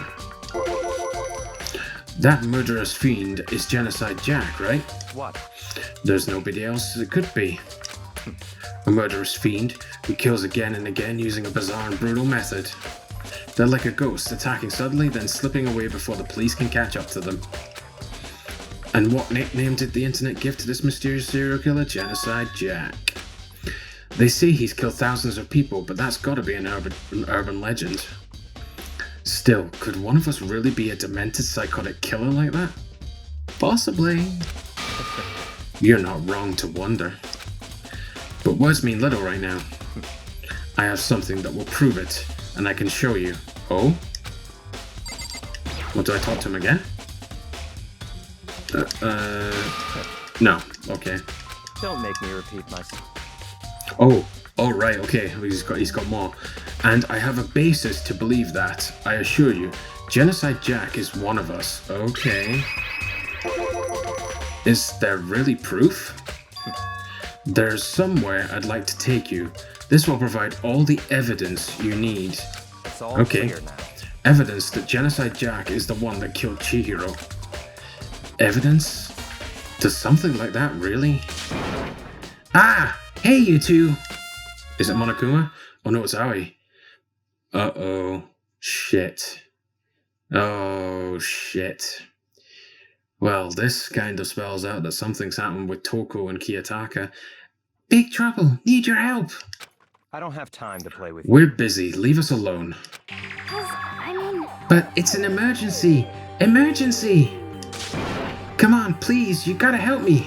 Speaker 1: That murderous fiend is Genocide Jack, right?
Speaker 3: What?
Speaker 1: There's nobody else it could be. A murderous fiend who kills again and again using a bizarre and brutal method. They're like a ghost, attacking suddenly, then slipping away before the police can catch up to them. And what nickname did the internet give to this mysterious serial killer? Genocide Jack. They say he's killed thousands of people, but that's gotta be an urban legend. Still, could one of us really be a demented psychotic killer like that? Possibly. You're not wrong to wonder. But words mean little right now. I have something that will prove it, and I can show you. Oh? What, do I talk to him again? No. Okay.
Speaker 3: Don't make me repeat myself.
Speaker 1: Oh, right, okay, he's got more. And I have a basis to believe that, I assure you. Genocide Jack is one of us. Okay. Is there really proof? There's somewhere I'd like to take you. This will provide all the evidence you need.
Speaker 3: It's all
Speaker 1: Okay.
Speaker 3: clear now.
Speaker 1: Evidence that Genocide Jack is the one that killed Chihiro. Evidence? Does something like that really? Ah! Hey, you two! Is it Monokuma? Oh no, it's Aoi. Uh-oh. Shit. Oh, shit. Well, this kind of spells out that something's happened with Toko and Kiyotaka. Big trouble! Need your help!
Speaker 3: I don't have time to play with you.
Speaker 1: We're busy. Leave us alone. But it's an emergency! Emergency! Come on, please, you gotta help me!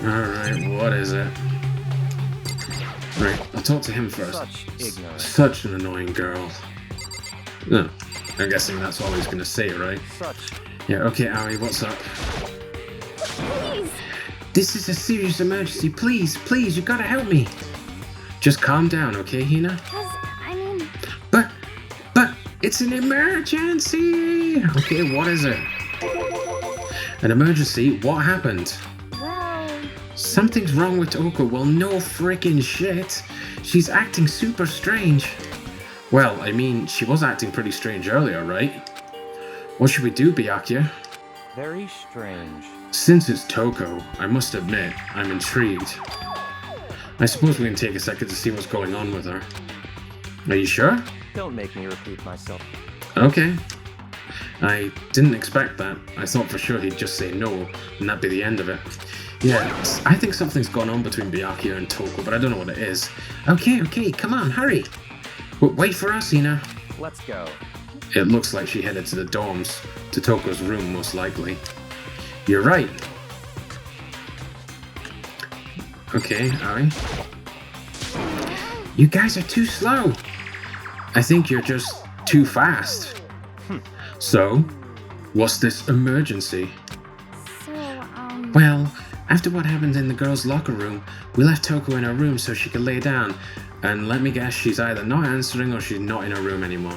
Speaker 1: Alright, what is it? Right, I'll talk to him first.
Speaker 3: Such ignorance.
Speaker 1: Such an annoying girl. Oh, I'm guessing that's all he's gonna say, right?
Speaker 3: Such.
Speaker 1: Yeah, okay, Aoi, what's up?
Speaker 4: Please.
Speaker 1: This is a serious emergency. Please, please, you gotta help me. Just calm down, okay, Hina? But, it's an emergency! Okay, what is it? An emergency? What happened?
Speaker 4: Well,
Speaker 1: Something's wrong with Toko. Well, no freaking shit. She's acting super strange. Well, I mean, she was acting pretty strange earlier, right? What should we do, Byakuya?
Speaker 3: Very strange.
Speaker 1: Since it's Toko, I must admit, I'm intrigued. I suppose we can take a second to see what's going on with her. Are you sure?
Speaker 3: Don't make me repeat myself.
Speaker 1: Okay. I didn't expect that. I thought for sure he'd just say no, and that'd be the end of it. Yeah, I think something's gone on between Byakuya and Toko, but I don't know what it is. Okay, come on, hurry! Wait for us, Hina.
Speaker 3: Let's go.
Speaker 1: It looks like she headed to the dorms, to Toko's room most likely. You're right. Okay, Aoi. You guys are too slow. I think you're just too fast. So, what's this emergency?
Speaker 4: so,
Speaker 1: Well, after what happened in the girls' locker room, we left Toko in her room so she could lay down, and let me guess, she's either not answering or she's not in her room anymore.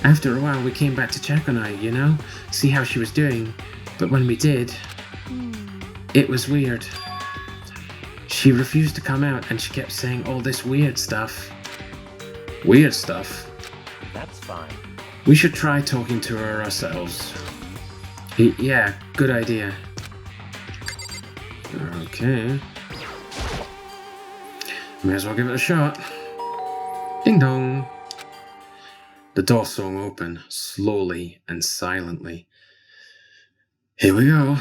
Speaker 1: After a while, we came back to check on her, you know, see how she was doing, but when we did, it was weird. She refused to come out and she kept saying all this weird stuff. Weird stuff?
Speaker 3: That's fine.
Speaker 1: We should try talking to her ourselves. Yeah, good idea. Okay. May as well give it a shot. Ding dong. The door swung open, slowly and silently. Here we go.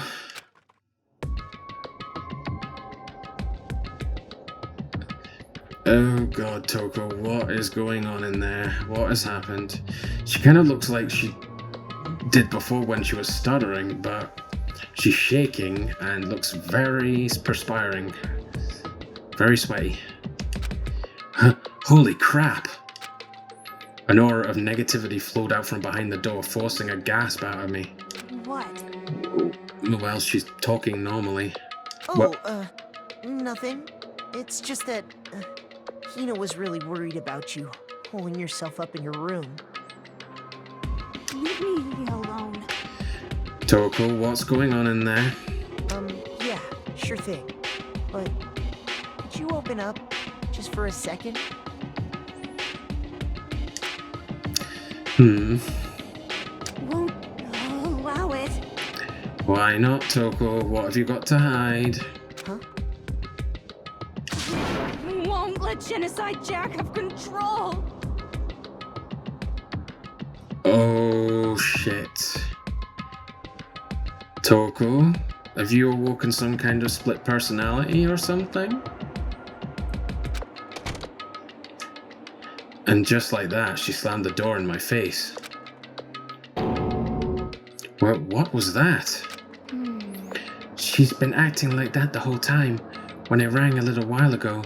Speaker 1: Oh god, Toko, what is going on in there? What has happened? She kind of looks like she did before when she was stuttering, but she's shaking and looks very perspiring. Very sweaty. Holy crap! An aura of negativity flowed out from behind the door, forcing a gasp out of me.
Speaker 5: What?
Speaker 1: Well, she's talking normally.
Speaker 5: Oh, nothing. It's just that Hina was really worried about you, holding yourself up in your room.
Speaker 4: leave me alone.
Speaker 1: Toko, what's going on in there?
Speaker 5: Yeah, sure thing. but could you open up just for a second?
Speaker 4: Won't allow it.
Speaker 1: Why not, Toko? What have you got to hide?
Speaker 5: Huh?
Speaker 4: Won't let Genocide Jack have control.
Speaker 1: Oh, shit. Toko, have you awoken some kind of split personality or something? And just like that, she slammed the door in my face. Well, what was that? She's been acting like that the whole time, when it rang a little while ago.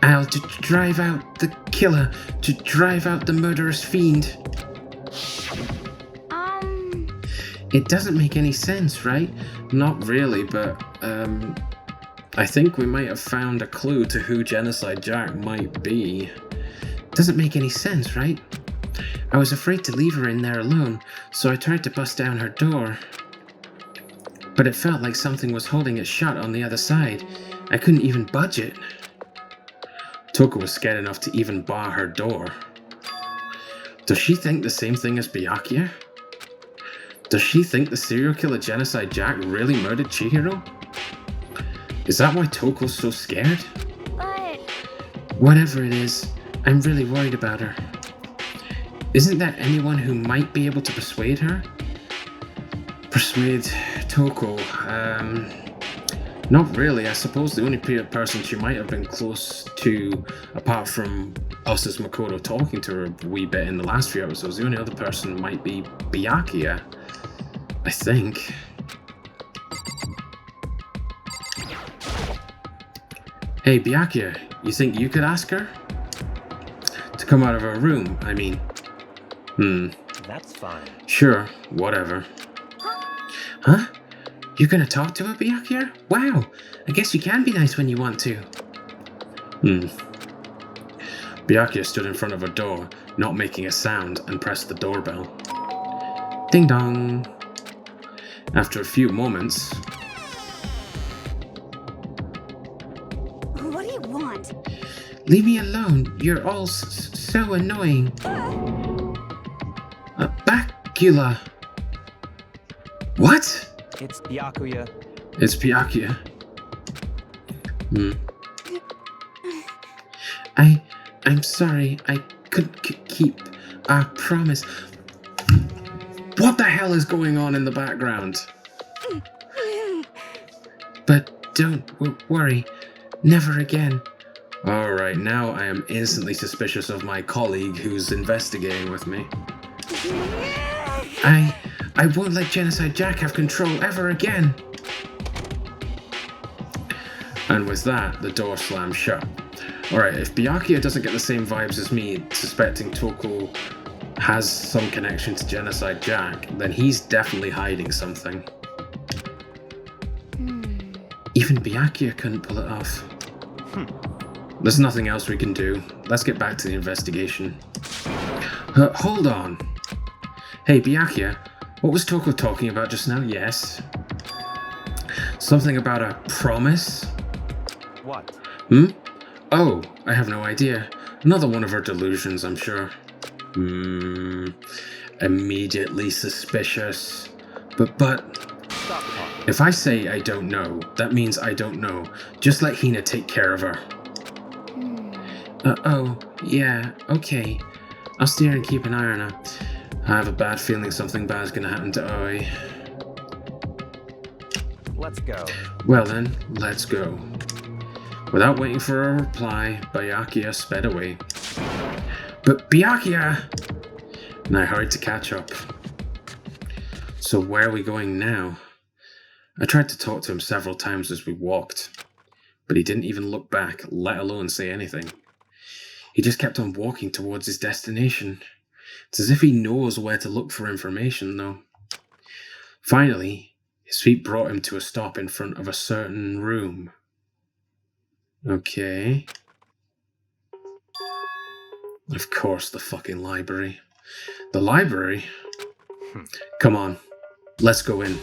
Speaker 1: I'll drive out the killer, to drive out the murderous fiend. It doesn't make any sense, right? Not really, but, I think we might have found a clue to who Genocide Jack might be. Doesn't make any sense, right? I was afraid to leave her in there alone, so I tried to bust down her door. But it felt like something was holding it shut on the other side. I couldn't even budge it. Toko was scared enough to even bar her door. Does she think the same thing as Byakuya? Does she think the serial killer Genocide Jack really murdered Chihiro? Is that why Toko's so scared?
Speaker 4: But
Speaker 1: Whatever it is, I'm really worried about her. Isn't there anyone who might be able to persuade her? Persuade Toko? Not really. I suppose the only person she might have been close to, apart from us as Makoto talking to her a wee bit in the last few episodes, the only other person might be Byakuya. I think. Hey, Byakuya, you think you could ask her? To come out of her room, I mean.
Speaker 3: That's fine.
Speaker 1: Sure, whatever. Huh? You're gonna talk to her, Byakuya? Wow, I guess you can be nice when you want to. Byakuya stood in front of her door, not making a sound, and pressed the doorbell. Ding dong. After a few moments...
Speaker 4: what do you want?
Speaker 1: Leave me alone, you're all so annoying. Bacula. What?
Speaker 3: It's Byakuya.
Speaker 1: It's Byakuya. I'm sorry, I couldn't keep our promise. What the hell is going on in the background? But don't worry, never again. Alright, now I am instantly suspicious of my colleague who's investigating with me. I won't let Genocide Jack have control ever again. And with that, the door slammed shut. Alright, if Byakuya doesn't get the same vibes as me, suspecting Toko has some connection to Genocide Jack, then he's definitely hiding something. Even Byakuya couldn't pull it off. There's nothing else we can do. Let's get back to the investigation. Hold on. Hey, Byakuya, what was Toko talking about just now? Yes. Something about a promise?
Speaker 3: What?
Speaker 1: Oh, I have no idea. Another one of her delusions, I'm sure. Immediately suspicious. But,
Speaker 3: Stop talking.
Speaker 1: if I say I don't know, that means I don't know. Just let Hina take care of her. Oh, yeah, okay. I'll steer and keep an eye on her. I have a bad feeling something bad's gonna happen to Oi.
Speaker 3: Let's go.
Speaker 1: Well then, let's go. Without waiting for a reply, Byakuya sped away. But Byakuya! And I hurried to catch up. So where are we going now? I tried to talk to him several times as we walked, but he didn't even look back, let alone say anything. He just kept on walking towards his destination. It's as if he knows where to look for information, though. Finally, his feet brought him to a stop in front of a certain room. Okay. Of course, the fucking library. The library? Come on, Let's go in.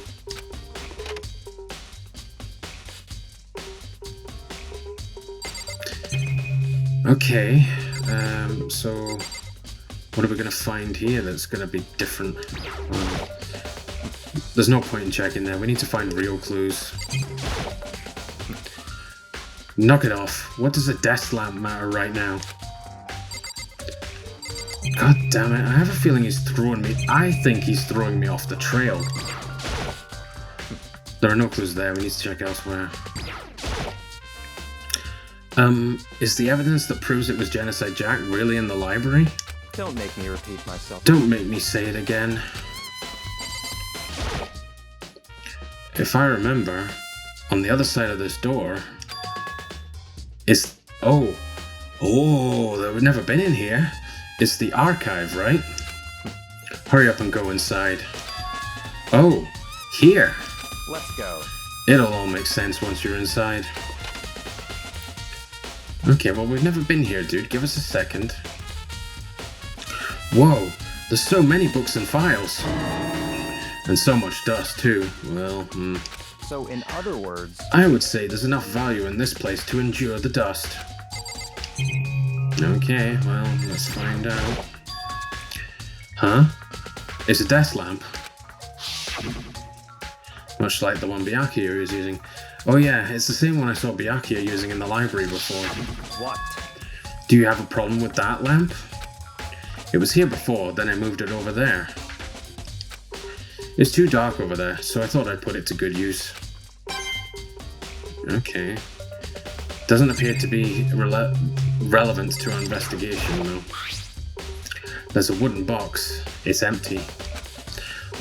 Speaker 1: Okay, so what are we going to find here that's going to be different? There's no point in checking there. We need to find real clues. Knock it off. What does a desk lamp matter right now? God damn it, I have a feeling he's throwing me. I think he's throwing me off the trail. There are no clues there, we need to check elsewhere. Is the evidence that proves it was Genocide Jack really in the library?
Speaker 3: Don't make me repeat myself.
Speaker 1: Don't make me say it again. If I remember, on the other side of this door is... Oh, that we've never been in here. It's the archive, right? Hurry up and go inside. Oh, here.
Speaker 3: Let's go.
Speaker 1: It'll all make sense once you're inside. Okay, well, we've never been here, dude. Give us a second. Whoa, there's so many books and files. And so much dust, too. Well,
Speaker 3: So, in other words...
Speaker 1: I would say there's enough value in this place to endure the dust. Okay, well, let's find out. Huh? It's a desk lamp. Much like the one Byakuya is using. Oh yeah, it's the same one I saw Byakuya using in the library before.
Speaker 3: What?
Speaker 1: Do you have a problem with that lamp? It was here before, then I moved it over there. It's too dark over there, so I thought I'd put it to good use. Okay. Doesn't appear to be relevant to our investigation, though. There's a wooden box. It's empty.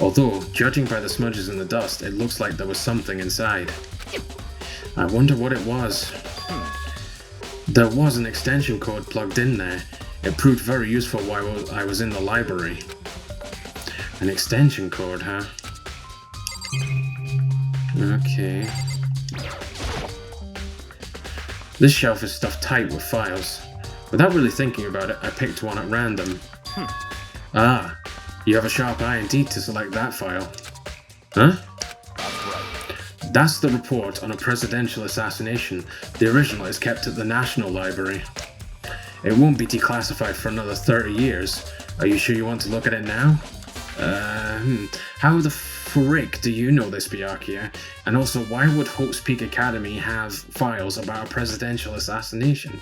Speaker 1: Although, judging by the smudges in the dust, it looks like there was something inside. I wonder what it was. There was an extension cord plugged in there. It proved very useful while I was in the library. An extension cord, huh? Okay. This shelf is stuffed tight with files. Without really thinking about it, I picked one at random. Ah, you have a sharp eye indeed to select that file. Huh?
Speaker 3: That's right.
Speaker 1: That's the report on a presidential assassination. The original is kept at the National Library. It won't be declassified for another 30 years. Are you sure you want to look at it now? How the frick do you know this, Byakuya? And also, why would Hope's Peak Academy have files about a presidential assassination?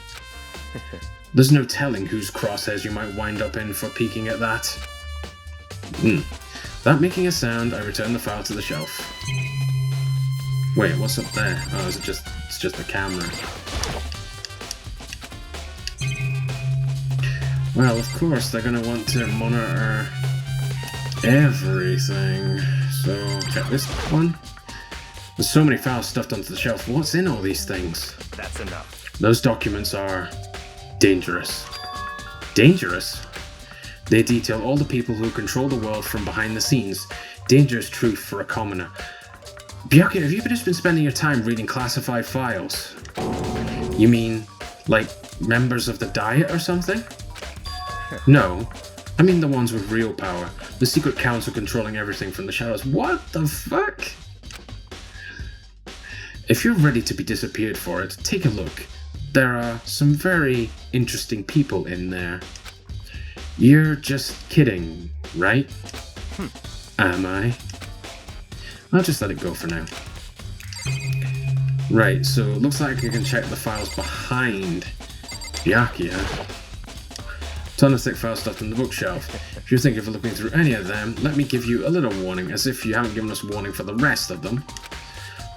Speaker 1: There's no telling whose crosshairs you might wind up in for peeking at that. Without making a sound, I return the file to the shelf. Wait, what's up there? Oh, it's just a camera. Well, of course, they're gonna want to monitor everything. So, check this one. There's so many files stuffed onto the shelf. What's in all these things?
Speaker 3: That's enough.
Speaker 1: Those documents are dangerous. Dangerous? They detail all the people who control the world from behind the scenes. Dangerous truth for a commoner. Byakuya, have you just been spending your time reading classified files? You mean, like, members of the Diet or something? No. I mean the ones with real power. The secret council controlling everything from the shadows. What the fuck? If you're ready to be disappeared for it, take a look. There are some very interesting people in there. You're just kidding, right? Am I? I'll just let it go for now. Right, so it looks like I can check the files behind Byakuya. Ton of thick file stuffed in the bookshelf. If you're thinking of looking through any of them, let me give you a little warning, as if you haven't given us warning for the rest of them.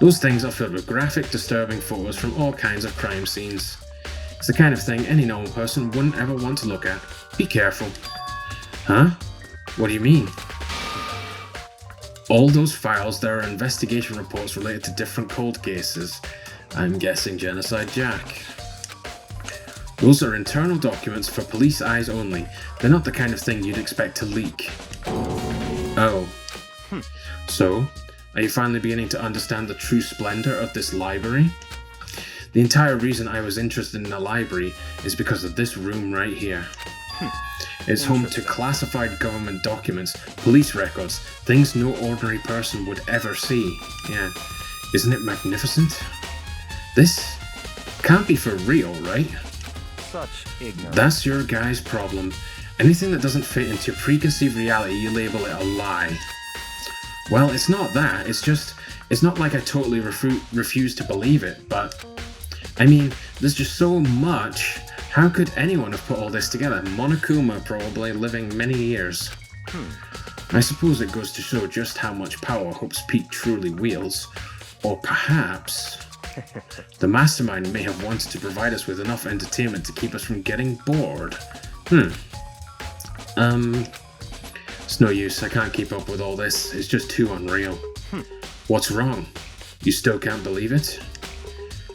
Speaker 1: Those things are filled with graphic, disturbing photos from all kinds of crime scenes. It's the kind of thing any normal person wouldn't ever want to look at. Be careful. Huh? What do you mean? All those files, there are investigation reports related to different cold cases. I'm guessing Genocide Jack. Those are internal documents for police eyes only. They're not the kind of thing you'd expect to leak. Oh. So, are you finally beginning to understand the true splendor of this library? The entire reason I was interested in a library is because of this room right here. It's home to classified government documents, police records, things no ordinary person would ever see. Yeah, isn't it magnificent? This can't be for real, right?
Speaker 3: Such ignorance.
Speaker 1: That's your guy's problem. Anything that doesn't fit into your preconceived reality, you label it a lie. Well, it's not that, it's not like I totally refuse to believe it, but I mean, there's just so much. How could anyone have put all this together? Monokuma probably living many years. I suppose it goes to show just how much power Hope's Peak truly wields. Or perhaps the mastermind may have wanted to provide us with enough entertainment to keep us from getting bored. It's no use, I can't keep up with all this. It's just too unreal. What's wrong? You still can't believe it?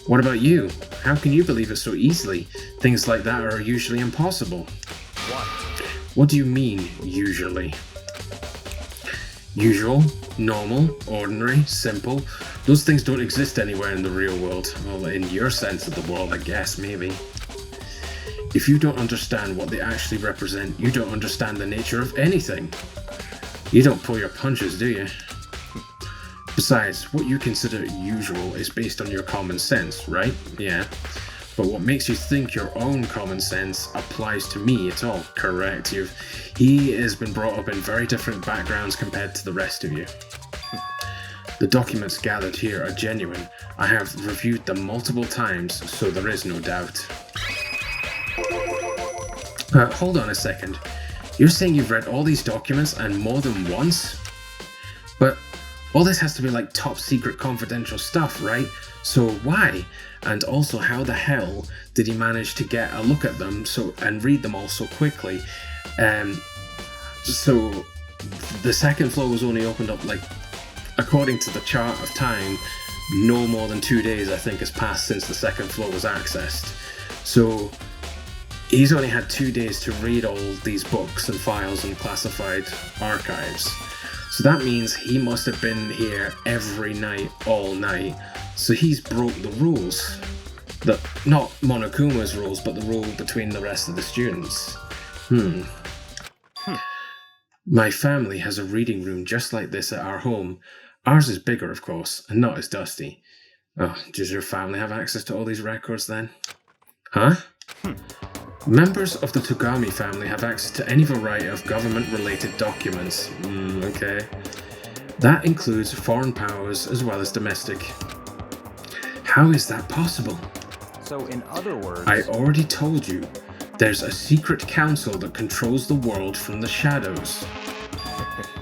Speaker 1: What about you? How can you believe it so easily? Things like that are usually impossible. What do you mean, usually? Usual, normal, ordinary, simple. Those things don't exist anywhere in the real world. Well, in your sense of the world, I guess, maybe. If you don't understand what they actually represent, you don't understand the nature of anything. You don't pull your punches, do you? Besides, what you consider usual is based on your common sense, right? Yeah. But what makes you think your own common sense applies to me at all? Correct. He has been brought up in very different backgrounds compared to the rest of you. The documents gathered here are genuine. I have reviewed them multiple times, so there is no doubt. Hold on a second. You're saying you've read all these documents and more than once? But all this has to be like top secret confidential stuff, right? So why? And also, how the hell did he manage to get a look at them and read them all so quickly? So the second floor was only opened up, like, according to the chart of time, no more than 2 days I think has passed since the second floor was accessed. So he's only had 2 days to read all these books and files and classified archives. So that means he must have been here every night, all night. So he's broke the rules. Not Monokuma's rules, but the rule between the rest of the students. My family has a reading room just like this at our home. Ours is bigger, of course, and not as dusty. Oh, does your family have access to all these records then? Huh? Members of the Togami family have access to any variety of government-related documents. Okay. That includes foreign powers as well as domestic. How is that possible?
Speaker 3: So in other words...
Speaker 1: I already told you. There's a secret council that controls the world from the shadows.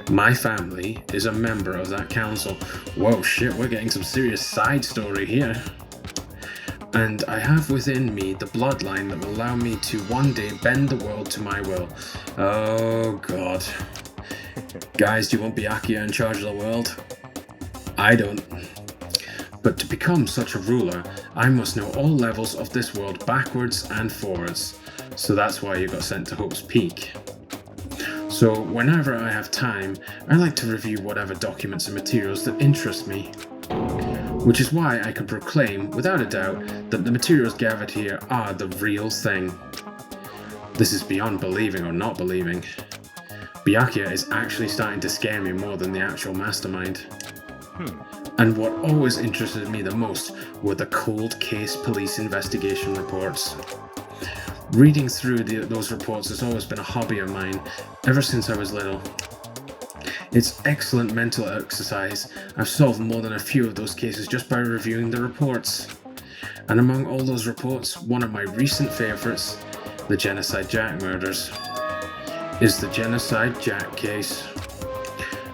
Speaker 1: My family is a member of that council. Whoa, shit, we're getting some serious side story here. And I have within me the bloodline that will allow me to one day bend the world to my will. Oh god. Guys, do you want Byakuya in charge of the world? I don't. But to become such a ruler, I must know all levels of this world backwards and forwards. So that's why you got sent to Hope's Peak. So whenever I have time, I like to review whatever documents and materials that interest me. Which is why I can proclaim, without a doubt, that the materials gathered here are the real thing. This is beyond believing or not believing. Byakuya is actually starting to scare me more than the actual mastermind. And what always interested me the most were the cold case police investigation reports. Reading through those reports has always been a hobby of mine, ever since I was little. It's excellent mental exercise. I've solved more than a few of those cases just by reviewing the reports. And among all those reports, one of my recent favourites, the Genocide Jack murders, is the Genocide Jack case.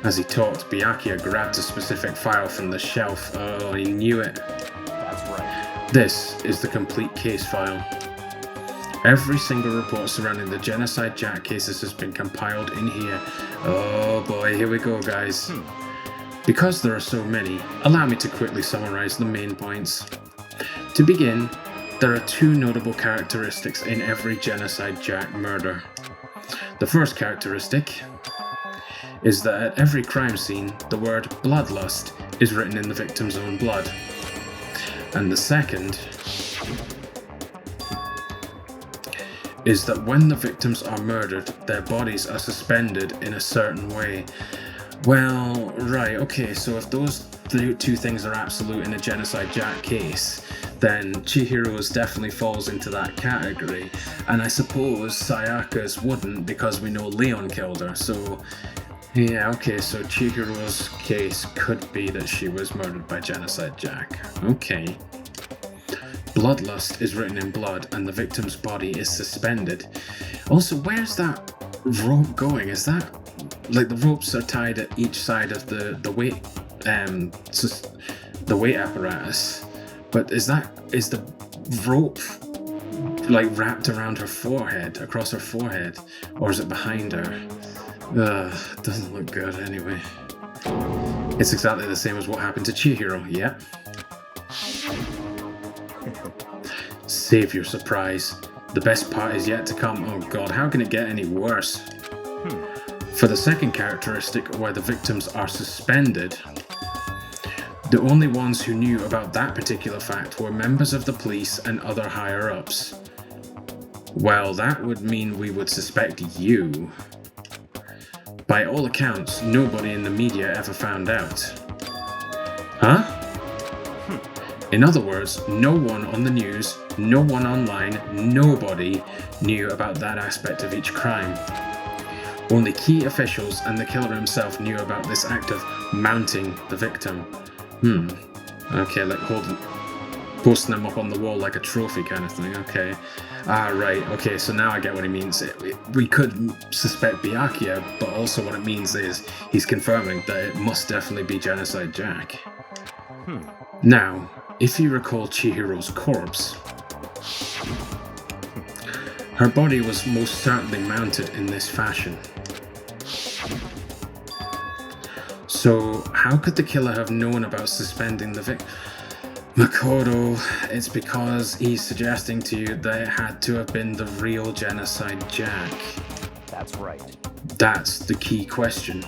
Speaker 1: As he talked, Byakuya grabbed a specific file from the shelf. Oh, he knew it.
Speaker 3: That's right.
Speaker 1: This is the complete case file. Every single report surrounding the Genocide Jack cases has been compiled in here. Oh boy, here we go, guys. Because there are so many, allow me to quickly summarize the main points. To begin, there are two notable characteristics in every Genocide Jack murder. The first characteristic is that at every crime scene, the word bloodlust is written in the victim's own blood. And the second is that when the victims are murdered, their bodies are suspended in a certain way. Well, right, okay, so if those two things are absolute in a Genocide Jack case, then Chihiro's definitely falls into that category. And I suppose Sayaka's wouldn't, because we know Leon killed her, so... Yeah, okay, so Chihiro's case could be that she was murdered by Genocide Jack. Okay. Bloodlust is written in blood, and the victim's body is suspended. Also, where's that rope going? Is that... like, the ropes are tied at each side of the weight apparatus, but is the rope like wrapped around her forehead, across her forehead, or is it behind her? Doesn't look good anyway. It's exactly the same as what happened to Chihiro. Yep. Save your surprise. The best part is yet to come. Oh god, how can it get any worse? For the second characteristic, where the victims are suspended, the only ones who knew about that particular fact were members of the police and other higher-ups. Well, that would mean we would suspect you. By all accounts, nobody in the media ever found out. Huh? In other words, no one on the news, no one online, nobody knew about that aspect of each crime. Only key officials and the killer himself knew about this act of mounting the victim. Okay, like posting them up on the wall like a trophy kind of thing, okay. Ah, right, okay, so now I get what he means. We could suspect Byakuya, but also what it means is he's confirming that it must definitely be Genocide Jack. Now, if you recall Chihiro's corpse, her body was most certainly mounted in this fashion. So, how could the killer have known about suspending the victim? Makoto, it's because he's suggesting to you that it had to have been the real Genocide Jack.
Speaker 3: That's right.
Speaker 1: That's the key question.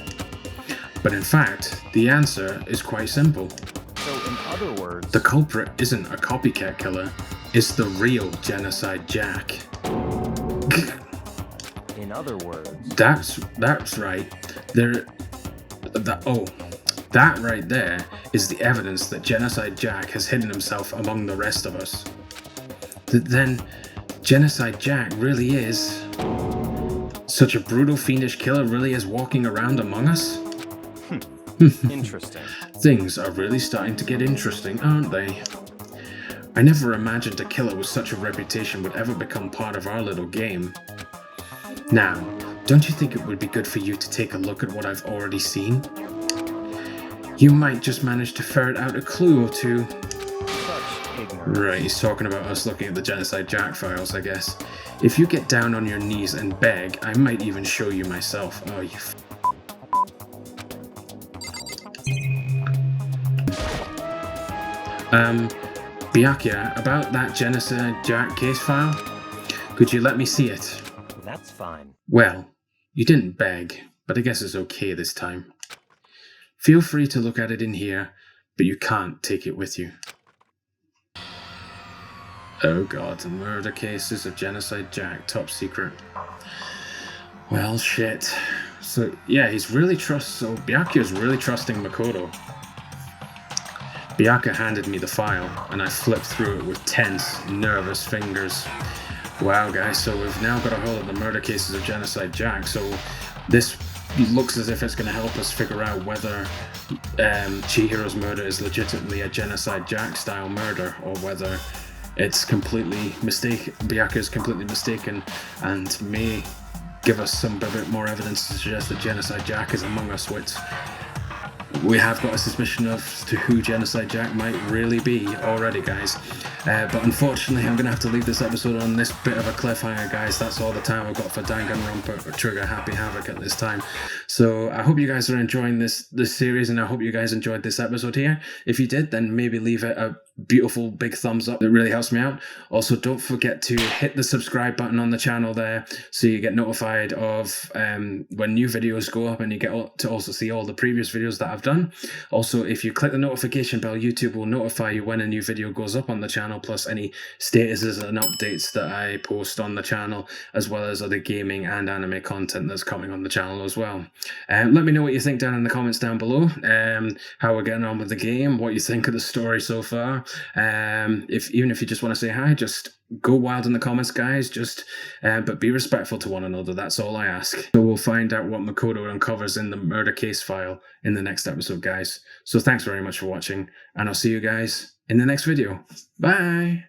Speaker 1: But in fact, the answer is quite simple.
Speaker 3: So in other words...
Speaker 1: the culprit isn't a copycat killer, it's the real Genocide Jack.
Speaker 3: In other words...
Speaker 1: That's right. That right there is the evidence that Genocide Jack has hidden himself among the rest of us. Then, Genocide Jack really is... such a brutal, fiendish killer really is walking around among us?
Speaker 3: Interesting.
Speaker 1: Things are really starting to get interesting, aren't they? I never imagined a killer with such a reputation would ever become part of our little game. Now, don't you think it would be good for you to take a look at what I've already seen? You might just manage to ferret out a clue or two.
Speaker 3: Such ignorance.
Speaker 1: Right, he's talking about us looking at the Genocide Jack files, I guess. If you get down on your knees and beg, I might even show you myself. Oh, you Byakuya, about that Genocide Jack case file? Could you let me see it?
Speaker 3: That's fine.
Speaker 1: Well, you didn't beg, but I guess it's okay this time. Feel free to look at it in here, but you can't take it with you. Oh god, the murder cases of Genocide Jack, top secret. Well, shit. So, yeah, Byakuya's really trusting Makoto. Byakuya handed me the file, and I flipped through it with tense, nervous fingers. Wow, guys, so we've now got a hold of the murder cases of Genocide Jack, so this looks as if it's going to help us figure out whether Chihiro's murder is legitimately a Genocide Jack style murder, or whether it's completely mistaken, Byakuya's completely mistaken, and may give us some bit more evidence to suggest that Genocide Jack is among us, which we have got a suspicion of to who Genocide Jack might really be already, guys. But unfortunately, I'm going to have to leave this episode on this bit of a cliffhanger, guys. That's all the time I've got for Danganronpa Trigger Happy Havoc at this time. So I hope you guys are enjoying this series, and I hope you guys enjoyed this episode here. If you did, then maybe leave it a beautiful big thumbs up. It really helps me out. Also, don't forget to hit the subscribe button on the channel there so you get notified of when new videos go up, and you get to also see all the previous videos that I've done. Also, if you click the notification bell, YouTube will notify you when a new video goes up on the channel, plus any statuses and updates that I post on the channel, as well as other gaming and anime content that's coming on the channel as well. Let me know what you think down in the comments down below, how we're getting on with the game, what you think of the story so far. Even if you just want to say hi, just go wild in the comments, guys. But be respectful to one another. That's all I ask. So we'll find out what Makoto uncovers in the murder case file in the next episode, guys. So thanks very much for watching, and I'll see you guys in the next video. Bye.